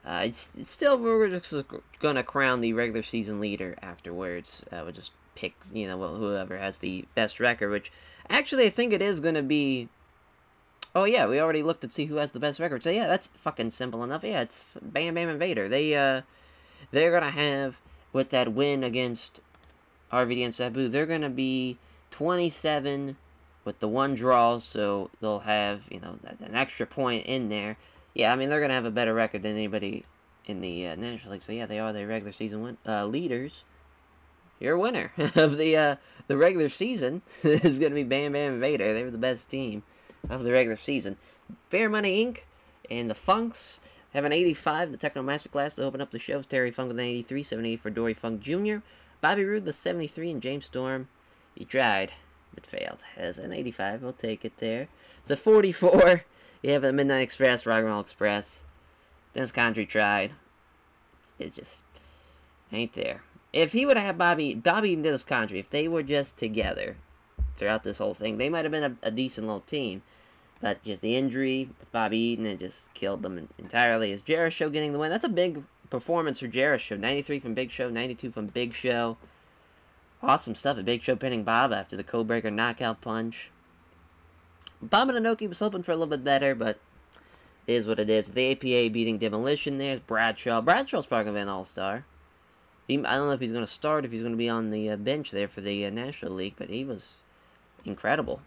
It's still, we're just going to crown the regular season leader afterwards. We'll just pick, whoever has the best record, which actually I think it is going to be... Oh, yeah, we already looked to see who has the best record. So, yeah, that's fucking simple enough. Yeah, it's Bam Bam and Vader. They're going to have, with that win against RVD and Sabu, they're going to be 27 with the one draw, so they'll have, an extra point in there. Yeah, I mean, they're going to have a better record than anybody in the National League. So, yeah, they are the regular season leaders. Your winner of the regular season is going to be Bam Bam and Vader. They were the best team of the regular season. Beer Money Inc. and the Funks have an 85. The Techno Masterclass to open up the shows. Terry Funk with an 83, 78 for Dory Funk Jr. Bobby Roode the 73, and James Storm, he tried, but failed. Has an 85. We'll take it there. It's a 44. You have the Midnight Express, Rock and Roll Express. Dennis Condrey tried. It just ain't there. If he would have had Bobby and Dennis Condrey, if they were just together throughout this whole thing, they might have been a decent little team. But just the injury with Bobby Eaton, it just killed them entirely. Is Jericho getting the win? That's a big performance for Jericho. 93 from Big Show, 92 from Big Show. Awesome stuff at Big Show pinning Bob after the Codebreaker knockout punch. Bob and Inoki was hoping for a little bit better, but is what it is. The APA beating Demolition. There's Bradshaw. Bradshaw's probably going to be an all-star. I don't know if he's going to start, if he's going to be on the bench there for the National League, but he was incredible.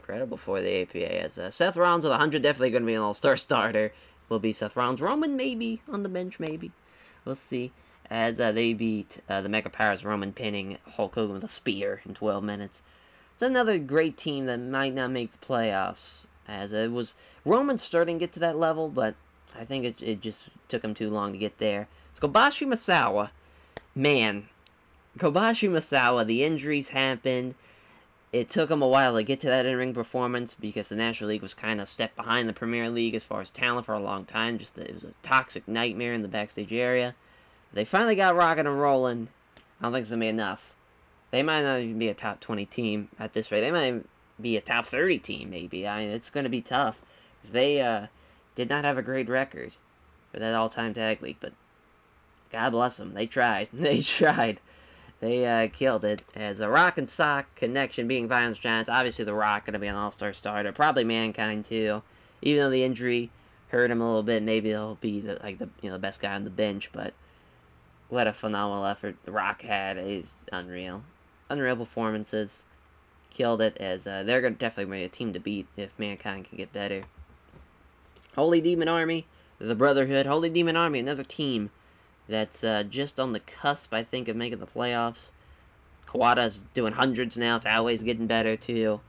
Incredible for the APA. As Seth Rollins with 100, definitely going to be an all-star starter. Will be Seth Rollins. Roman maybe on the bench, maybe. We'll see. As they beat the Mega Powers, Roman pinning Hulk Hogan with a spear in 12 minutes. It's another great team that might not make the playoffs. As it was Roman starting to get to that level, but I think it just took him too long to get there. It's Kobashi Misawa. Man, Kobashi Misawa, the injuries happened. It took him a while to get to that in-ring performance because the National League was kind of a step behind the Premier League as far as talent for a long time. It was a toxic nightmare in the backstage area. They finally got rocking and rolling. I don't think it's going to be enough. They might not even be a top 20 team at this rate. They might be a top 30 team, maybe. I mean, it's going to be tough because they did not have a great record for that all-time tag league, but God bless them. They tried. They tried. They killed it. As a Rock and Sock connection being Violence Giants. Obviously, The Rock going to be an all-star starter. Probably Mankind, too. Even though the injury hurt him a little bit, maybe he'll be the best guy on the bench. But what a phenomenal effort The Rock had. He's unreal. Unreal performances. Killed it. As they're definitely be a team to beat if Mankind can get better. Holy Demon Army. The Brotherhood. Holy Demon Army. Another team that's just on the cusp, I think, of making the playoffs. Kawada's doing hundreds now. Toway's getting better, too.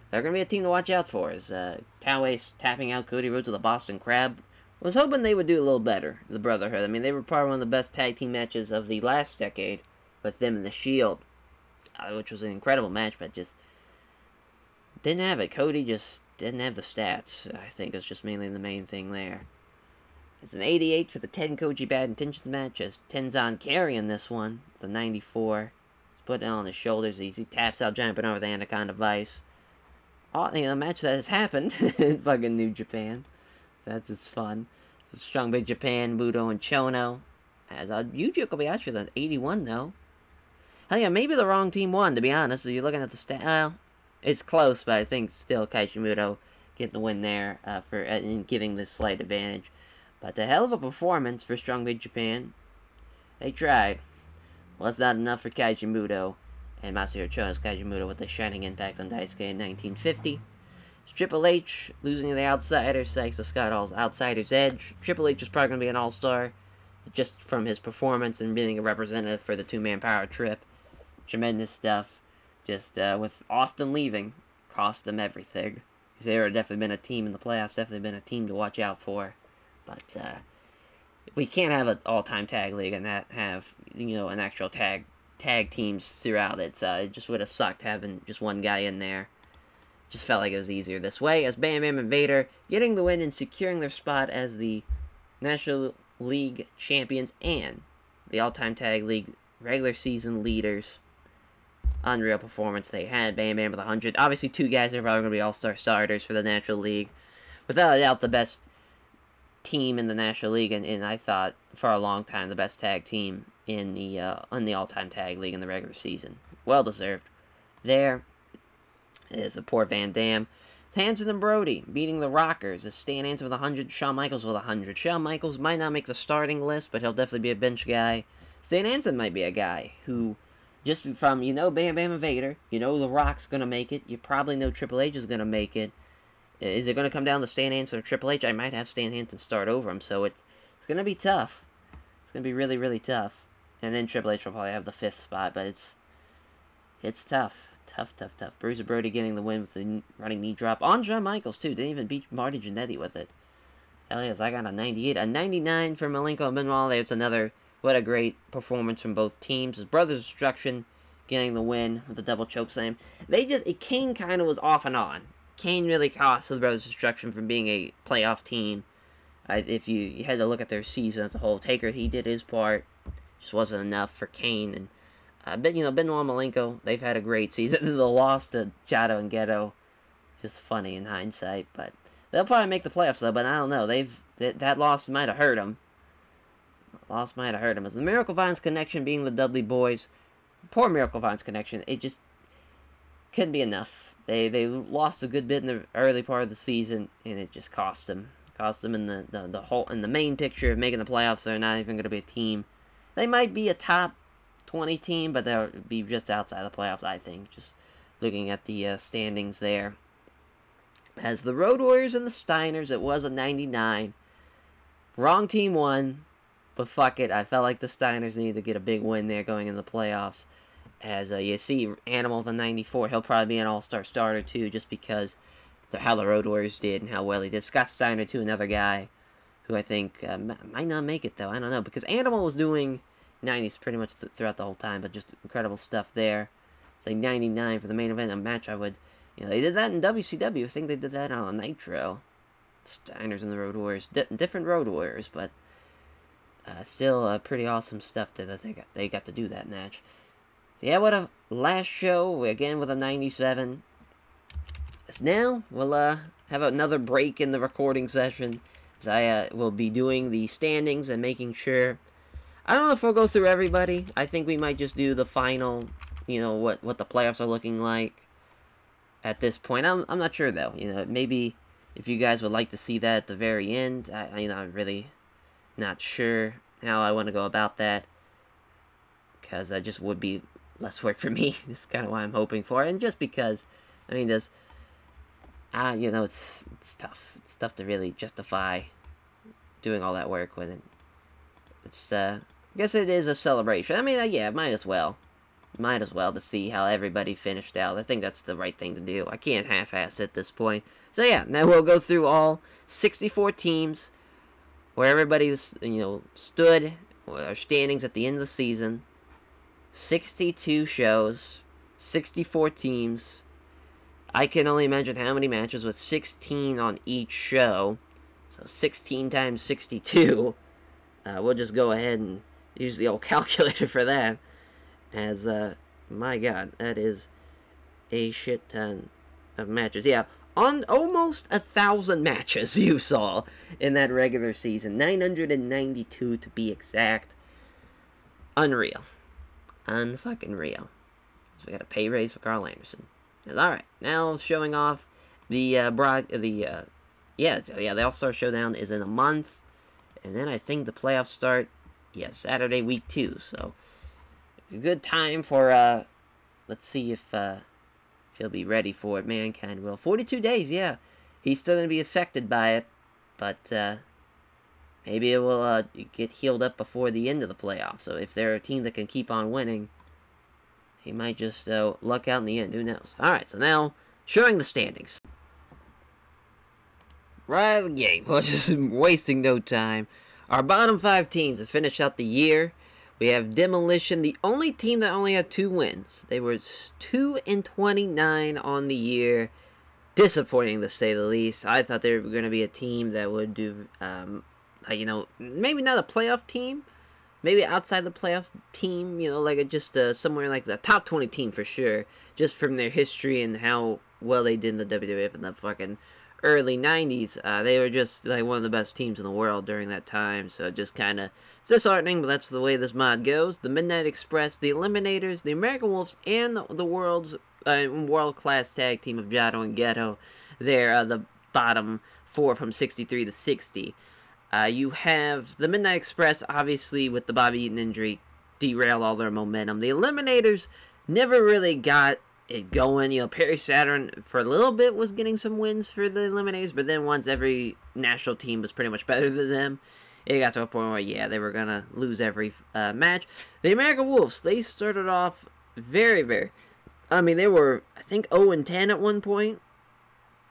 They're going to be a team to watch out for. As Toway's tapping out Cody Rhodes with a Boston Crab. I was hoping they would do a little better, the Brotherhood. I mean, they were probably one of the best tag team matches of the last decade with them and the Shield, which was an incredible match, but just didn't have it. Cody just didn't have the stats, I think, is just mainly the main thing there. It's an 88 for the Tenkoji Bad Intentions match, as Tenzan carrying this one. The 94. He's putting it on his shoulders. He taps out Giant Bernard with the Anaconda Vice. Oh, a match that has happened in fucking New Japan. So that's just fun. So Strong Big Japan, Muto, and Chono. As Yuji Kobayashi with an 81, though. Hell yeah, maybe the wrong team won, to be honest. So you're looking at the stat. Well, it's close, but I think still Kaishimoto getting the win there in giving this slight advantage. But a hell of a performance for Strong Big Japan. They tried. Well, it's not enough for Kaijimoto. And Masahiro Chono's Kaijimoto with a shining impact on Daisuke in 1950. It's Triple H losing to the Outsiders, thanks to Scott Hall's Outsider's Edge. Triple H is probably going to be an all-star just from his performance and being a representative for the two-man power trip. Tremendous stuff. Just with Austin leaving, cost them everything. Because they would have definitely been a team in the playoffs, definitely been a team to watch out for. But we can't have an all-time tag league and not have, an actual tag teams throughout it. It just would have sucked having just one guy in there. Just felt like it was easier this way, as Bam Bam and Vader getting the win and securing their spot as the National League champions and the all-time tag league regular season leaders. Unreal performance they had. Bam Bam with 100. Obviously, two guys are probably going to be all-star starters for the National League. Without a doubt, the best team in the National League, and I thought for a long time the best tag team in the all-time tag league in the regular season. Well deserved. There is a poor Van Dam. Hanson and Brody beating the Rockers. As Stan Hansen with 100, Shawn Michaels with 100. Shawn Michaels might not make the starting list, but he'll definitely be a bench guy. Stan Hansen might be a guy who, just from, Bam Bam and Vader, The Rock's going to make it, you probably know Triple H is going to make it. Is it going to come down to Stan Hansen or Triple H? I might have Stan Hansen start over him, so it's going to be tough. It's going to be really, really tough. And then Triple H will probably have the 5th spot, but it's tough. Tough. Bruiser Brody getting the win with the running knee drop on Shawn Michaels, too. Didn't even beat Marty Jannetty with it. Hell yes, I got a 98. A 99 for Malenko and Benoit. There's another, what a great performance from both teams. His Brothers Destruction getting the win with the double chokeslam. Kane kind of was off and on. Kane really cost the Brothers Destruction from being a playoff team. If you had to look at their season as a whole, Taker, he did his part. Just wasn't enough for Kane. And Benoit and Malenko, they've had a great season. The loss to Jado and Ghetto, just funny in hindsight. But they'll probably make the playoffs though. But I don't know. That loss might have hurt them. As the Miracle Vines Connection being the Dudley Boys, poor Miracle Vines Connection. It just couldn't be enough. They lost a good bit in the early part of the season, and it just cost them cost them in the whole in the main picture of making the playoffs. They're not even going to be a team. They might be a top 20 team, but they'll be just outside the playoffs, I think. Just looking at the standings there. As the Road Warriors and the Steiners, it was a 99. Wrong team won, but fuck it. I felt like the Steiners needed to get a big win there going in the playoffs. As you see, Animal the 94, he'll probably be an all-star starter too, just because how the Road Warriors did and how well he did. Scott Steiner too, another guy who I think might not make it though. I don't know, because Animal was doing 90s pretty much throughout the whole time, but just incredible stuff there. It's like 99 for the main event, a match I would, they did that in WCW. I think they did that on Nitro. Steiners and the Road Warriors, different Road Warriors, but still pretty awesome stuff that they got to do that match. So yeah, what a last show, again with a 97. So now, we'll have another break in the recording session, as I will be doing the standings and making sure. I don't know if we'll go through everybody. I think we might just do the final, what the playoffs are looking like at this point. I'm not sure, though. Maybe if you guys would like to see that at the very end, I'm really not sure how I want to go about that, because that just would be less work for me. That's kind of why I'm hoping for it, and just because, it's tough. It's tough to really justify doing all that work with it. It's, I guess it is a celebration. Yeah, might as well. Might as well to see how everybody finished out. I think that's the right thing to do. I can't half-ass at this point. So yeah, now we'll go through all 64 teams, where everybody, stood, or standings at the end of the season. 62 shows, 64 teams. I can only imagine how many matches with 16 on each show. So 16 times 62. We'll just go ahead and use the old calculator for that. As, my god, that is a shit ton of matches. Yeah, on almost 1,000 matches you saw in that regular season. 992 to be exact. Unreal. Unfucking real. So we got a pay raise for Carl Anderson. Alright, now showing off the the All-Star Showdown is in a month. And then I think the playoffs start, Saturday week 2. So it's a good time for let's see if he'll be ready for it. Mankind will. 42 days, yeah. He's still gonna be affected by it, but maybe it will get healed up before the end of the playoffs. So if they're a team that can keep on winning, he might just luck out in the end. Who knows? Alright, so now, showing the standings. Right out of the game. We're just wasting no time. Our bottom 5 teams to finish out the year. We have Demolition, the only team that only had 2 wins. They were 2-29 on the year. Disappointing, to say the least. I thought they were going to be a team that would do, maybe not a playoff team. Maybe outside the playoff team, just somewhere like the top 20 team for sure. Just from their history and how well they did in the WWF in the fucking early 90s. They were just like one of the best teams in the world during that time. So just kind of, it's disheartening, but that's the way this mod goes. The Midnight Express, the Eliminators, the American Wolves, and the world's world-class tag team of Jado and Ghetto. They're the bottom 4 from 63 to 60. You have the Midnight Express, obviously, with the Bobby Eaton injury, derail all their momentum. The Eliminators never really got it going. Perry Saturn, for a little bit, was getting some wins for the Eliminators, but then once every national team was pretty much better than them, it got to a point where, they were going to lose every match. The American Wolves, they started off very, very... they were, I think, 0-10 at one point.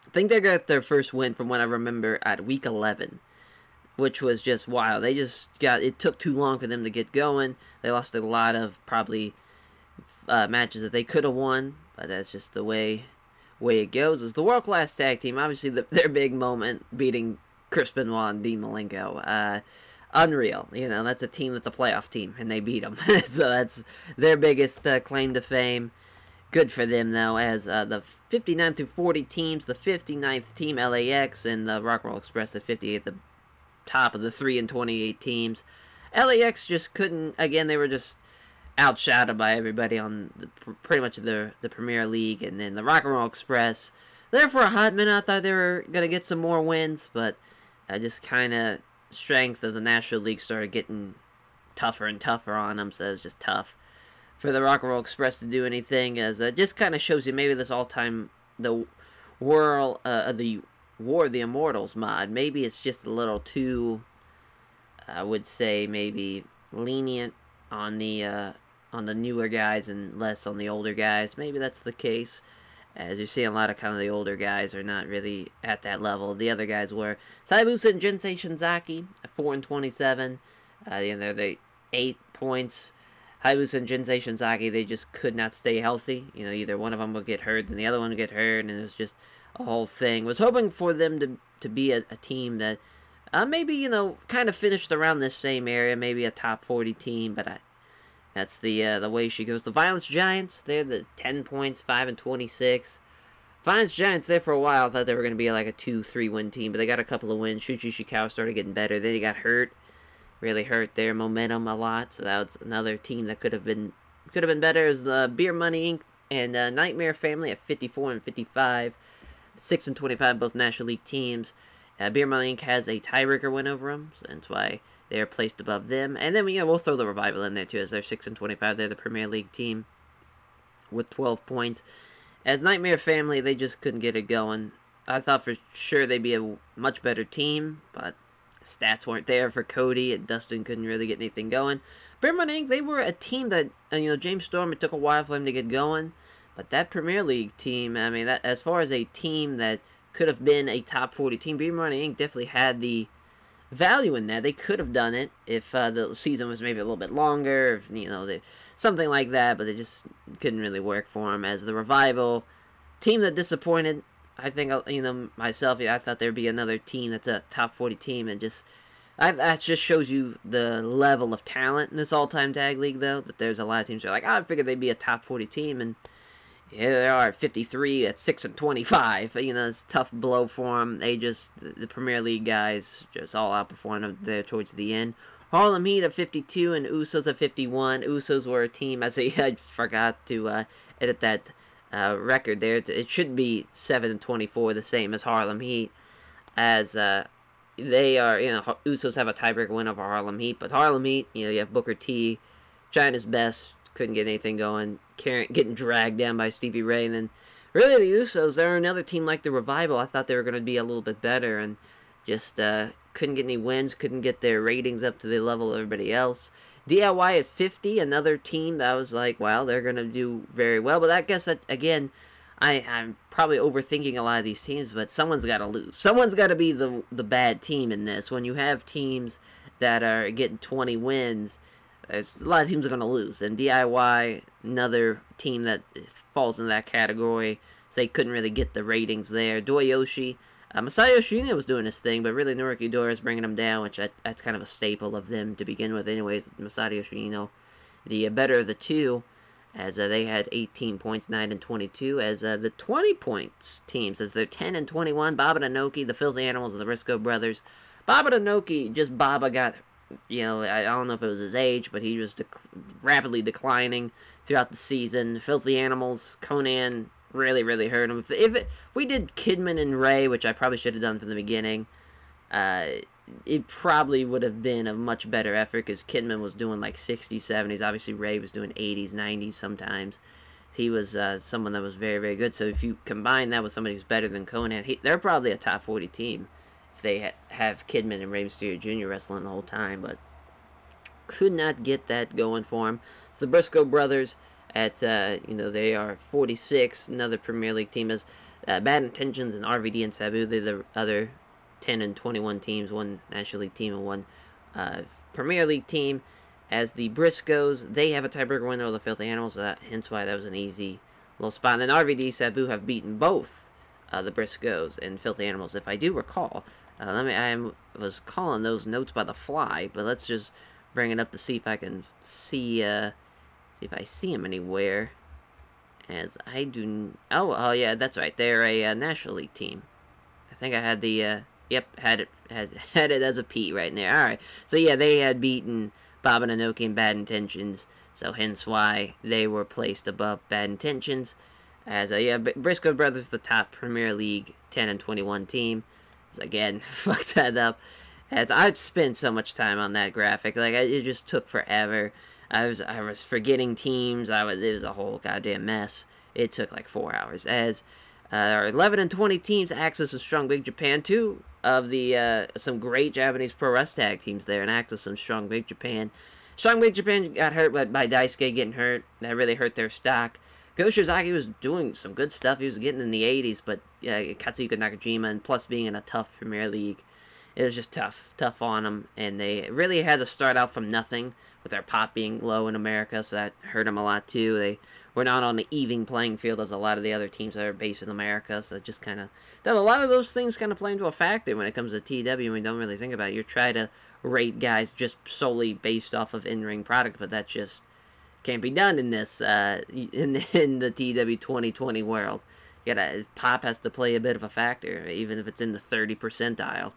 I think they got their first win, from what I remember, at week 11. Which was just wild. They just it took too long for them to get going. They lost a lot of, probably, matches that they could have won. But that's just the way it goes. It's the world-class tag team. Obviously, their big moment, beating Chris Benoit and Dean Malenko. Unreal. That's a team that's a playoff team, and they beat them. So that's their biggest claim to fame. Good for them, though, as the 59 through 40 teams, the 59th team, LAX, and the Rock and Roll Express, the 58th, the top of the 3-28 teams. LAX just couldn't, again, they were just outshouted by everybody on pretty much the Premier League. And then the Rock and Roll Express, there for a hot minute I thought they were going to get some more wins, but just kind of strength of the National League started getting tougher and tougher on them, so it was just tough for the Rock and Roll Express to do anything, as it just kind of shows you maybe this all-time, the War of the Immortals mod, maybe it's just a little too, I would say, maybe lenient on the newer guys and less on the older guys. Maybe that's the case, as you're seeing a lot of kind of the older guys are not really at that level. The other guys were Hayabusa and Jinsei Shinzaki at 4 and 27. They're 8 points. Hayabusa and Jinsei Shinzaki, they just could not stay healthy. Either one of them would get hurt, and the other one would get hurt, and it was just a whole thing. Was hoping for them to be a team that maybe, kind of finished around this same area, maybe a top 40 team, but that's the way she goes. The Violence Giants, they're the 10 points, 5 and 26. Violence Giants, there for a while, I thought they were going to be like a 2-3 win team, but they got a couple of wins. Shuji Ishikawa started getting better. Then he got hurt. Really hurt their momentum a lot, so that was another team that could have been better. Is the Beer Money Inc. and Nightmare Family at 54 and 55, 6 and 25, both National League teams. Beer Money Inc. has a tiebreaker win over them, so that's why they are placed above them. And then we'll throw the Revival in there too, as they're 6 and 25. They're the Premier League team with 12 points. As Nightmare Family, they just couldn't get it going. I thought for sure they'd be a much better team, but stats weren't there for Cody, and Dustin couldn't really get anything going. Beer Money Inc., they were a team that, James Storm, it took a while for him to get going, but that Premier League team, I mean, that as far as a team that could have been a top 40 team, Beer Money Inc. definitely had the value in that. They could have done it if the season was maybe a little bit longer, if, something like that, but it just couldn't really work for them. As the Revival, team that disappointed, I think, myself, I thought there'd be another team that's a top 40 team, and that just shows you the level of talent in this all-time tag league, though, that there's a lot of teams that are like, I figured they'd be a top 40 team, and here they are at 53 at 6 and 25. It's a tough blow for them. The Premier League guys just all outperformed them there towards the end. Harlem Heat at 52 and Usos at 51. Usos were a team, I forgot to edit that record there. It should be 7 and 24, the same as Harlem Heat, as they are, Usos have a tiebreaker win over Harlem Heat, but Harlem Heat, you have Booker T, China's Best, couldn't get anything going, getting dragged down by Stevie Ray, and then really the Usos, they're another team like the Revival. I thought they were going to be a little bit better, and just couldn't get any wins, couldn't get their ratings up to the level of everybody else. DIY at 50, another team that I was like, wow, they're going to do very well. But I guess, again, I'm probably overthinking a lot of these teams, but someone's got to lose. Someone's got to be the bad team in this. When you have teams that are getting 20 wins, there's a lot of teams are going to lose. And DIY, another team that falls in that category, so they couldn't really get the ratings there. Doyoshi, Masayo Yoshino was doing his thing, but really Naruki Dora is bringing them down, which that's kind of a staple of them to begin with. Anyways, Masayo Yoshino, the better of the two, as they had 18 points, 9 and 22, as the 20 points teams, as they're 10 and 21, Baba Inoki, the Filthy Animals, and the Briscoe Brothers. Baba Inoki, Baba got, I don't know if it was his age, but he was rapidly declining throughout the season. Filthy Animals, Conan really, really hurt him. If we did Kidman and Ray, which I probably should have done from the beginning, it probably would have been a much better effort, because Kidman was doing like 60s, 70s. Obviously, Ray was doing 80s, 90s sometimes. He was someone that was very, very good. So if you combine that with somebody who's better than Conan, they're probably a top 40 team if they have Kidman and Rey Mysterio Jr. wrestling the whole time. But could not get that going for him. It's the Briscoe Brothers at, they are 46. Another Premier League team is Bad Intentions and RVD and Sabu. They're the other 10 and 21 teams, one National League team and one Premier League team. As the Briscoes, they have a tiebreaker win over the Filthy Animals, so hence why that was an easy little spot. And then RVD Sabu have beaten both the Briscoes and Filthy Animals, if I do recall. I was calling those notes by the fly, but let's just bring it up to see if I can see if I see them anywhere. As I do, oh yeah, that's right. They're a National League team. I think I had the had it as a P right there. All right, so yeah, they had beaten Baba Inoki and Bad Intentions, so hence why they were placed above Bad Intentions. As Briscoe Brothers, the top Premier League 10 and 21 team. So again, fucked that up. As I've spent so much time on that graphic, like it just took forever. I was forgetting teams. It was a whole goddamn mess. It took like 4 hours. As our 11 and 20 teams access of Strong Big Japan. Two of the some great Japanese pro wrestling tag teams there, and access some Strong Big Japan. Strong Big Japan got hurt by Daisuke getting hurt. That really hurt their stock. Go Shiozaki was doing some good stuff. He was getting in the 80s, but Katsuhiko Nakajima, and plus being in a tough Premier League, it was just tough on them. And they really had to start out from nothing with their pop being low in America, so that hurt them a lot too. They were not on the even playing field as a lot of the other teams that are based in America, so it just kind of... a lot of those things kind of play into a factor when it comes to TEW, and we don't really think about it. You're trying to rate guys just solely based off of in-ring product, but that just can't be done in this in the TEW 2020 world. Pop has to play a bit of a factor, even if it's in the 30 percentile.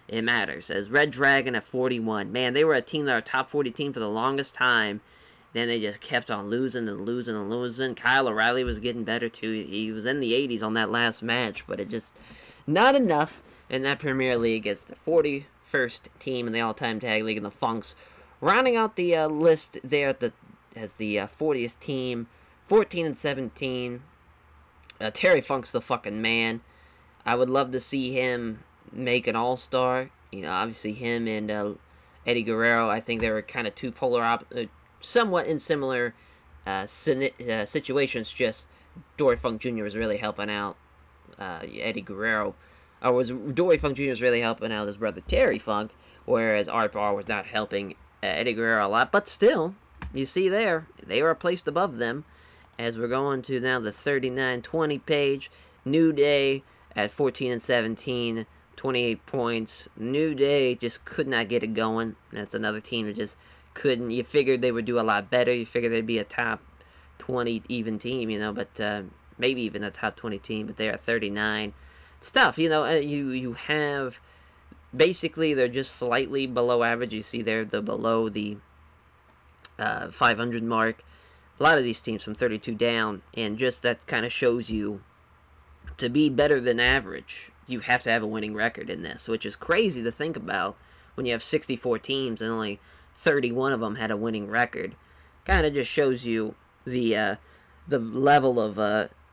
It matters. As Red Dragon at 41, man, they were a team that were a top 40 team for the longest time. Then they just kept on losing and losing and losing. Kyle O'Reilly was getting better too. He was in the 80s on that last match, but it just not enough in that Premier League as the 41st team in the all-time tag league, and the Funks rounding out the list there as the 40th team, 14 and 17. Terry Funk's the fucking man. I would love to see him make an all-star. Obviously him and Eddie Guerrero, I think they were kind of two polar somewhat in similar situations. Just Dory Funk Jr. was really helping out Eddie Guerrero. Dory Funk Jr. was really helping out his brother Terry Funk, whereas Art Barr was not helping Eddie Guerrero a lot. But still, you see there, they were placed above them. As we're going to now the 39-20 page, New Day at 14 and 17, 28 points. New Day just could not get it going. That's another team that just couldn't. You figured they would do a lot better. You figured they'd be a top 20 even team, but maybe even a top 20 team, but they're at 39. It's tough, you have, basically they're just slightly below average. You see they're below the 500 mark. A lot of these teams from 32 down, and just that kind of shows you to be better than average, you have to have a winning record in this, which is crazy to think about when you have 64 teams and only 31 of them had a winning record. Kind of just shows you the level of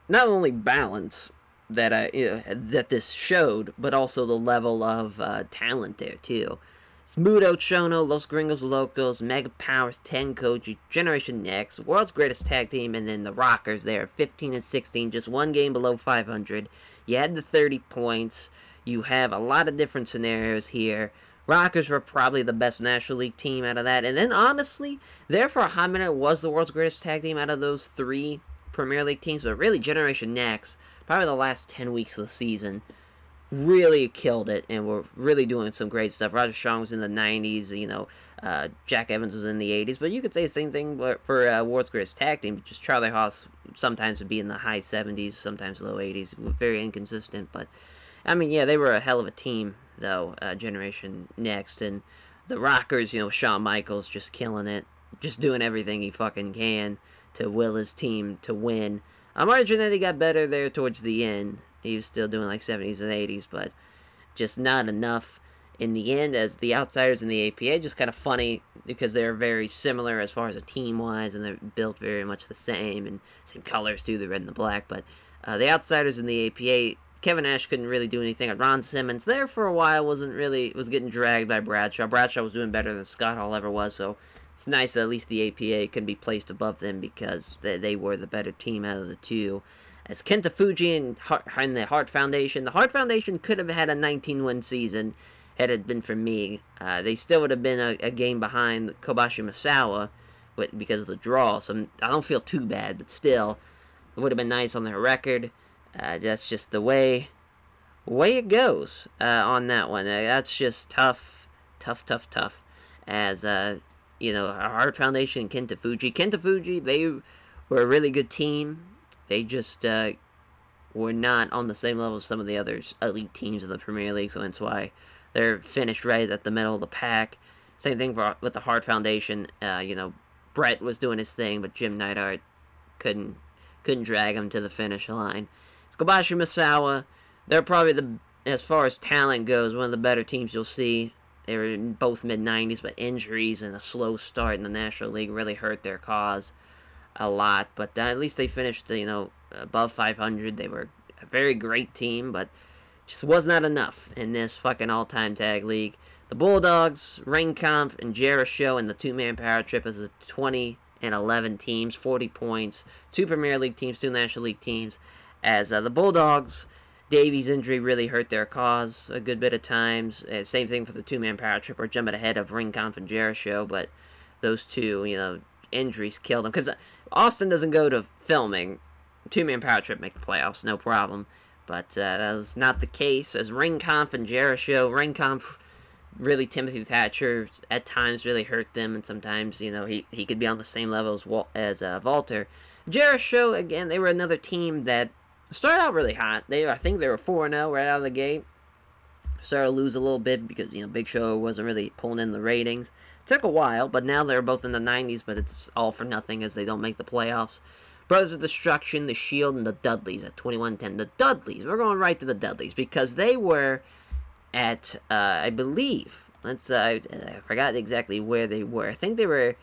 not only balance that that this showed, but also the level of talent there too. It's Muto Chono, Los Gringos Locos, Mega Powers, Tenkoji, Generation Next, World's Greatest Tag Team, and then the Rockers there, 15 and 16, just one game below 500. You had the 30 points. You have a lot of different scenarios here. Rockers were probably the best National League team out of that. And then, honestly, there for a hot minute was the World's Greatest Tag Team out of those three Premier League teams. But really, Generation Next, probably the last 10 weeks of the season, really killed it, and we're really doing some great stuff. Roger Strong was in the 90s, Jack Evans was in the 80s, but you could say the same thing for World's Greatest Tag Team. Just Charlie Haas sometimes would be in the high 70s, sometimes low 80s. Very inconsistent, but I mean, yeah, they were a hell of a team, though, Generation Next. And the Rockers, Shawn Michaels just killing it, just doing everything he fucking can to will his team to win. Marty Jannetty got better there towards the end. He was still doing like 70s and 80s, but just not enough in the end. As the Outsiders in the APA, just kind of funny because they're very similar as far as a team-wise, and they're built very much the same, and same colors too, the red and the black. But the Outsiders in the APA, Kevin Nash couldn't really do anything. Ron Simmons there for a while was getting dragged by Bradshaw. Bradshaw was doing better than Scott Hall ever was, so it's nice that at least the APA can be placed above them because they were the better team out of the two. As Kenta Fuji and the Hart Foundation could have had a 19-win season had it been for me. They still would have been a game behind Kobashi Misawa because of the draw, so I don't feel too bad, but still, it would have been nice on their record. That's just the way it goes on that one. That's just tough. As, Hart Foundation and Kenta Fuji, they were a really good team. They just were not on the same level as some of the other elite teams in the Premier League, so that's why they're finished right at the middle of the pack. Same thing with the Hart Foundation. Brett was doing his thing, but Jim Neidhart couldn't drag him to the finish line. Kobashi Misawa, they're probably as far as talent goes, one of the better teams you'll see. They were in both mid-90s, but injuries and a slow start in the National League really hurt their cause a lot. But at least they finished, above 500. They were a very great team, but just was not enough in this fucking all-time tag league. The Bulldogs, Ringkampf, and Jericho and the two-man power trip as the 20 and 11 teams, 40 points, 2 Premier League teams, 2 National League teams. As the Bulldogs, Davies' injury really hurt their cause a good bit of times. Same thing for the two-man power trip. We're jumping ahead of Ringkampf and Jericho, but those two, injuries killed them. Because Austin doesn't go to filming. Two-man power trip make the playoffs, no problem. But that was not the case. As Ringkampf and Jericho, Ringkampf really, Timothy Thatcher at times really hurt them, and sometimes, he could be on the same level as Walter. Jericho, again, they were another team that started out really hot. I think they were 4-0 right out of the gate. Started to lose a little bit because, Big Show wasn't really pulling in the ratings. Took a while, but now they're both in the 90s, but it's all for nothing as they don't make the playoffs. Brothers of Destruction, the Shield, and the Dudleys at 21-10. The Dudleys, we're going right to the Dudleys because they were at, I believe, I forgot exactly where they were. I think they were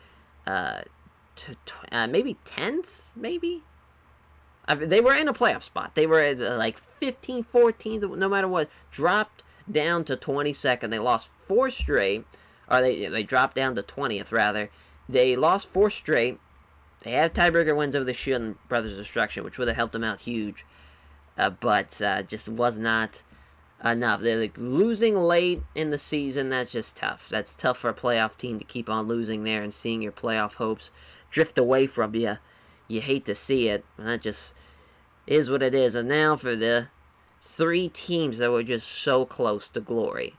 maybe 10th, maybe? They were in a playoff spot. They were at like 15th, 14th, no matter what. Dropped down to 22nd. They lost 4 straight. Or they dropped down to 20th, rather. They lost 4 straight. They had tiebreaker wins over the Shield and Brothers of Destruction, which would have helped them out huge. But just was not enough. They're losing late in the season. That's just tough. That's tough for a playoff team to keep on losing there and seeing your playoff hopes drift away from you. You hate to see it, and that just is what it is. And now for the 3 teams that were just so close to glory.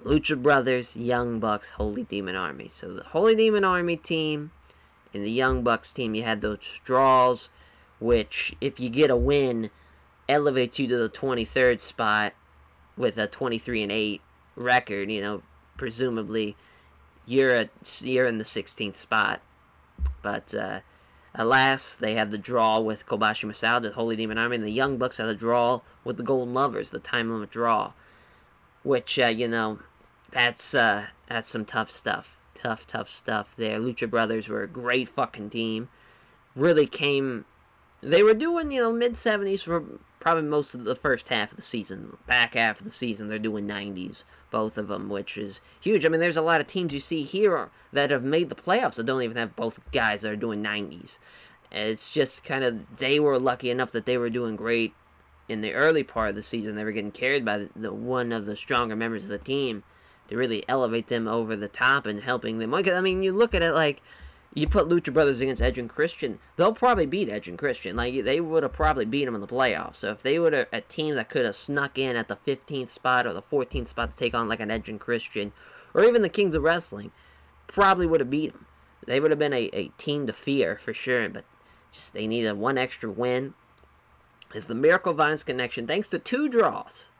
Lucha Brothers, Young Bucks, Holy Demon Army. So the Holy Demon Army team and the Young Bucks team, you had those draws, which, if you get a win, elevates you to the 23rd spot with a 23-8 record. Presumably, you're in the 16th spot. But alas, they have the draw with Kobashi Masao, the Holy Demon Army, and the Young Bucks have the draw with the Golden Lovers, the time limit draw. Which, that's some tough stuff. Tough stuff there. Lucha Brothers were a great fucking team. Really they were doing, mid-70s for probably most of the first half of the season. Back half of the season, they're doing 90s. Both of them, which is huge. I mean, there's a lot of teams you see here that have made the playoffs that don't even have both guys that are doing 90s. It's just kind of, they were lucky enough that they were doing great in the early part of the season. They were getting carried by one of the stronger members of the team to really elevate them over the top and helping them. I mean, you look at it like, you put Lucha Brothers against Edge and Christian, they'll probably beat Edge and Christian. Like, they would have probably beat them in the playoffs. So if they were a team that could have snuck in at the 15th spot or the 14th spot to take on like an Edge and Christian, or even the Kings of Wrestling, probably would have beat them. They would have been a team to fear for sure, but just they needed one extra win. As the Miracle Vines Connection, thanks to 2 draws,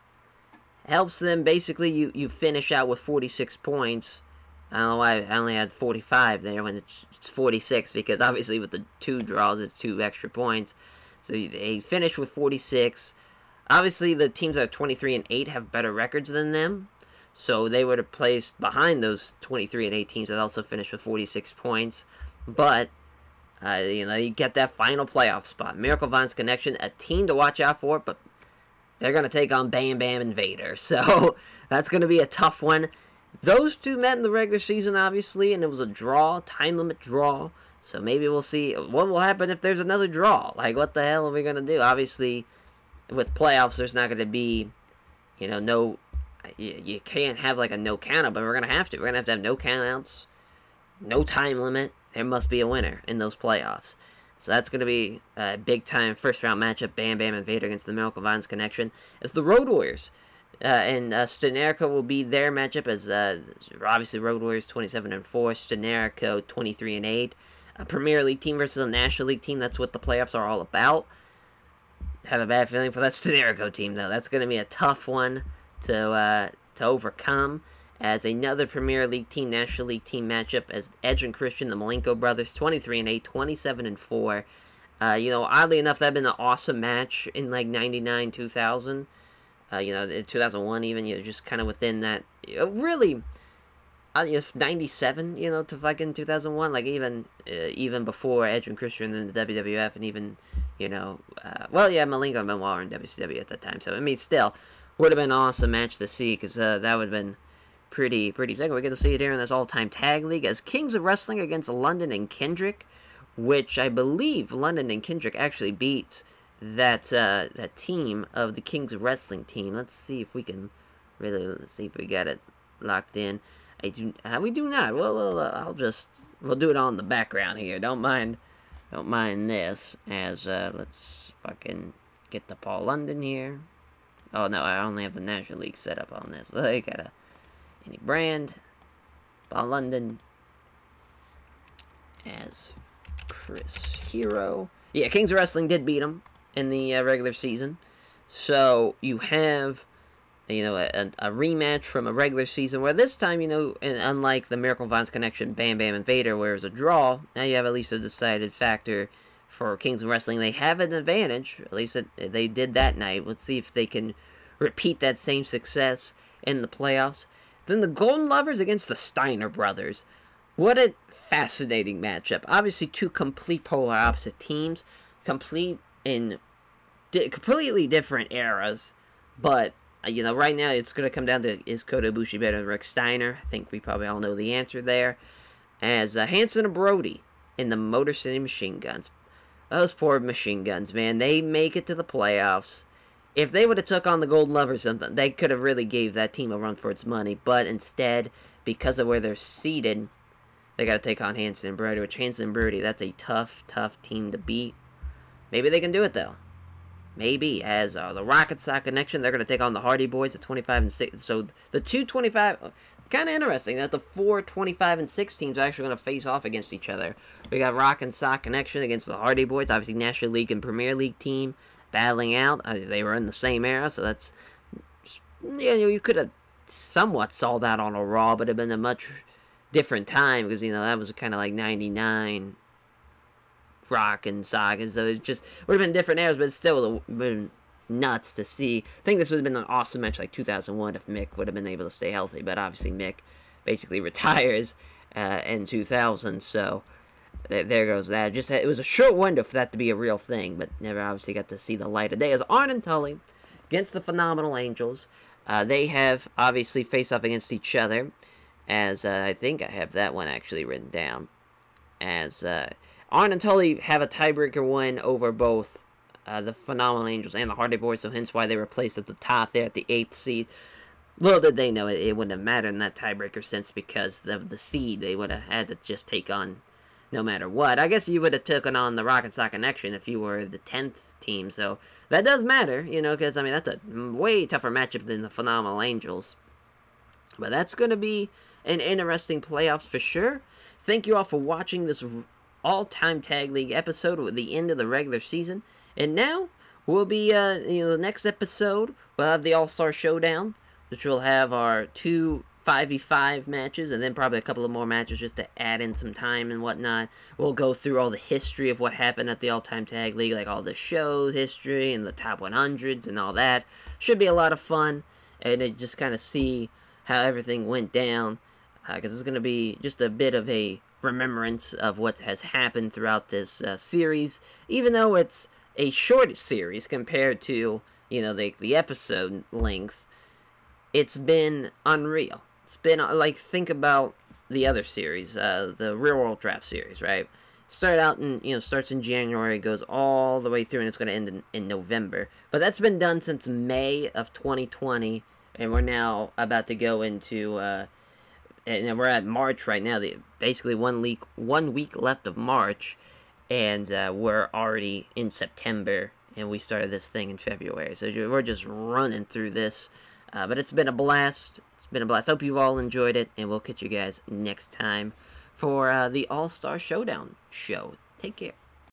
helps them. Basically, you finish out with 46 points. I don't know why I only had 45 there when it's 46, because obviously with the 2 draws, it's 2 extra points. So they finish with 46. Obviously, the teams that are 23-8 have better records than them. So they would have placed behind those 23-8 teams that also finished with 46 points. But, you get that final playoff spot. Miracle Vines Connection, a team to watch out for, but they're going to take on Bam Bam and Vader. So that's going to be a tough one. Those 2 met in the regular season, obviously, and it was a draw, time limit draw. So maybe we'll see what will happen if there's another draw. Like, what the hell are we going to do? Obviously, with playoffs, there's not going to be, no, you can't have like a no count out, but we're going to have to. We're going to have no count outs, no time limit. There must be a winner in those playoffs. So that's going to be a big-time first-round matchup, Bam Bam and Vader against the Miracle Vines Connection. As the Road Warriors and Steiner will be their matchup, as obviously Road Warriors 27-4, Steiner 23-8. A Premier League team versus a National League team, that's what the playoffs are all about. Have a bad feeling for that Steiner team, though. That's going to be a tough one to overcome. As another Premier League team, National League team matchup, as Edge and Christian, the Malenko brothers, 23-8, 27-4. Oddly enough, that'd been an awesome match in like 99, 2000. You know, in 2001 even, you know, just kind of within that, really, 97, you know, to fucking 2001, like even before Edge and Christian in the WWF, and even, you know, well, yeah, Malenko and Benoit were in WCW at that time, so, I mean, still, would have been an awesome match to see, because that would have been pretty sick. We're going to see it here in this all-time tag league as Kings of Wrestling against London and Kendrick, which I believe London and Kendrick actually beat that team of the Kings of Wrestling team. Let's see if we can let's see if we got it locked in. We do not. Well, we'll do it on the background here. Don't mind this, as let's fucking get the Paul London here. Oh no, I only have the National League set up on this. I got any brand, Paul London as Chris Hero. Yeah, Kings of Wrestling did beat him in the regular season. So you have, you know, a rematch from a regular season where this time, you know, and unlike the Miracle Violence Connection, Bam Bam and Vader, where it was a draw, now you have at least a decided factor for Kings of Wrestling. They have an advantage, at least they did that night. Let's see if they can repeat that same success in the playoffs. Then the Golden Lovers against the Steiner Brothers. What a fascinating matchup. Obviously, two complete polar opposite teams, completely different eras, but you know, right now it's going to come down to, is Kota Ibushi better than Rick Steiner? I think we probably all know the answer there. As Hanson and Brody in the Motor City Machine Guns. Those poor Machine Guns, man. They make it to the playoffs. If they would have took on the Golden Lovers, something, they could have really gave that team a run for its money. But instead, because of where they're seated, they got to take on Hanson and Brody. Which Hanson and Brody, that's a tough team to beat. Maybe they can do it though. Maybe. As the Rocket Sock Connection, they're going to take on the Hardy Boys at 25 and 6. So the 225, kind of interesting that the 4 25 and 6 teams are actually going to face off against each other. We got Rocket Sock Connection against the Hardy Boys, obviously National League and Premier League team battling out. They were in the same era, so that's, yeah, you could have somewhat saw that on a Raw, but it would have been a much different time, because, you know, that was kind of like 99 Rock and Saga, so it just would have been different eras, but it still would have been nuts to see. I think this would have been an awesome match like 2001 if Mick would have been able to stay healthy, but obviously Mick basically retires in 2000, so there goes that. Just, it was a short window for that to be a real thing, but never obviously got to see the light of day. As Arn and Tully against the Phenomenal Angels, they have obviously faced off against each other, as I think I have that one actually written down, as Arn and Tully have a tiebreaker win over both the Phenomenal Angels and the Hardy Boys, so hence why they were placed at the top there at the 8th seed. Little did they know it wouldn't have mattered in that tiebreaker sense, because of the seed they would have had to just take on no matter what. I guess you would have taken on the Rocket Sock Connection if you were the 10th team, so that does matter, you know, because, I mean, that's a way tougher matchup than the Phenomenal Angels. But that's going to be an interesting playoffs for sure. Thank you all for watching this all-time Tag League episode with the end of the regular season. And now, we'll be, the next episode, we'll have the All-Star Showdown, which will have our 2 5v5 matches, and then probably a couple of more matches just to add in some time and whatnot. We'll go through all the history of what happened at the All-Time Tag League, like all the shows, history, and the top 100s and all that. Should be a lot of fun, and just kind of see how everything went down, because it's going to be just a bit of a remembrance of what has happened throughout this series, even though it's a short series compared to, you know, the episode length. It's been unreal. It's been, like, think about the other series, the Real World Draft series, right? Started out in, starts in January, goes all the way through, and it's going to end in November. But that's been done since May of 2020, and we're now about to go into, and we're at March right now. Basically 1 week left of March, and we're already in September, and we started this thing in February. So we're just running through this. But it's been a blast. It's been a blast. Hope you all enjoyed it, and we'll catch you guys next time for the All-Star Showdown show. Take care.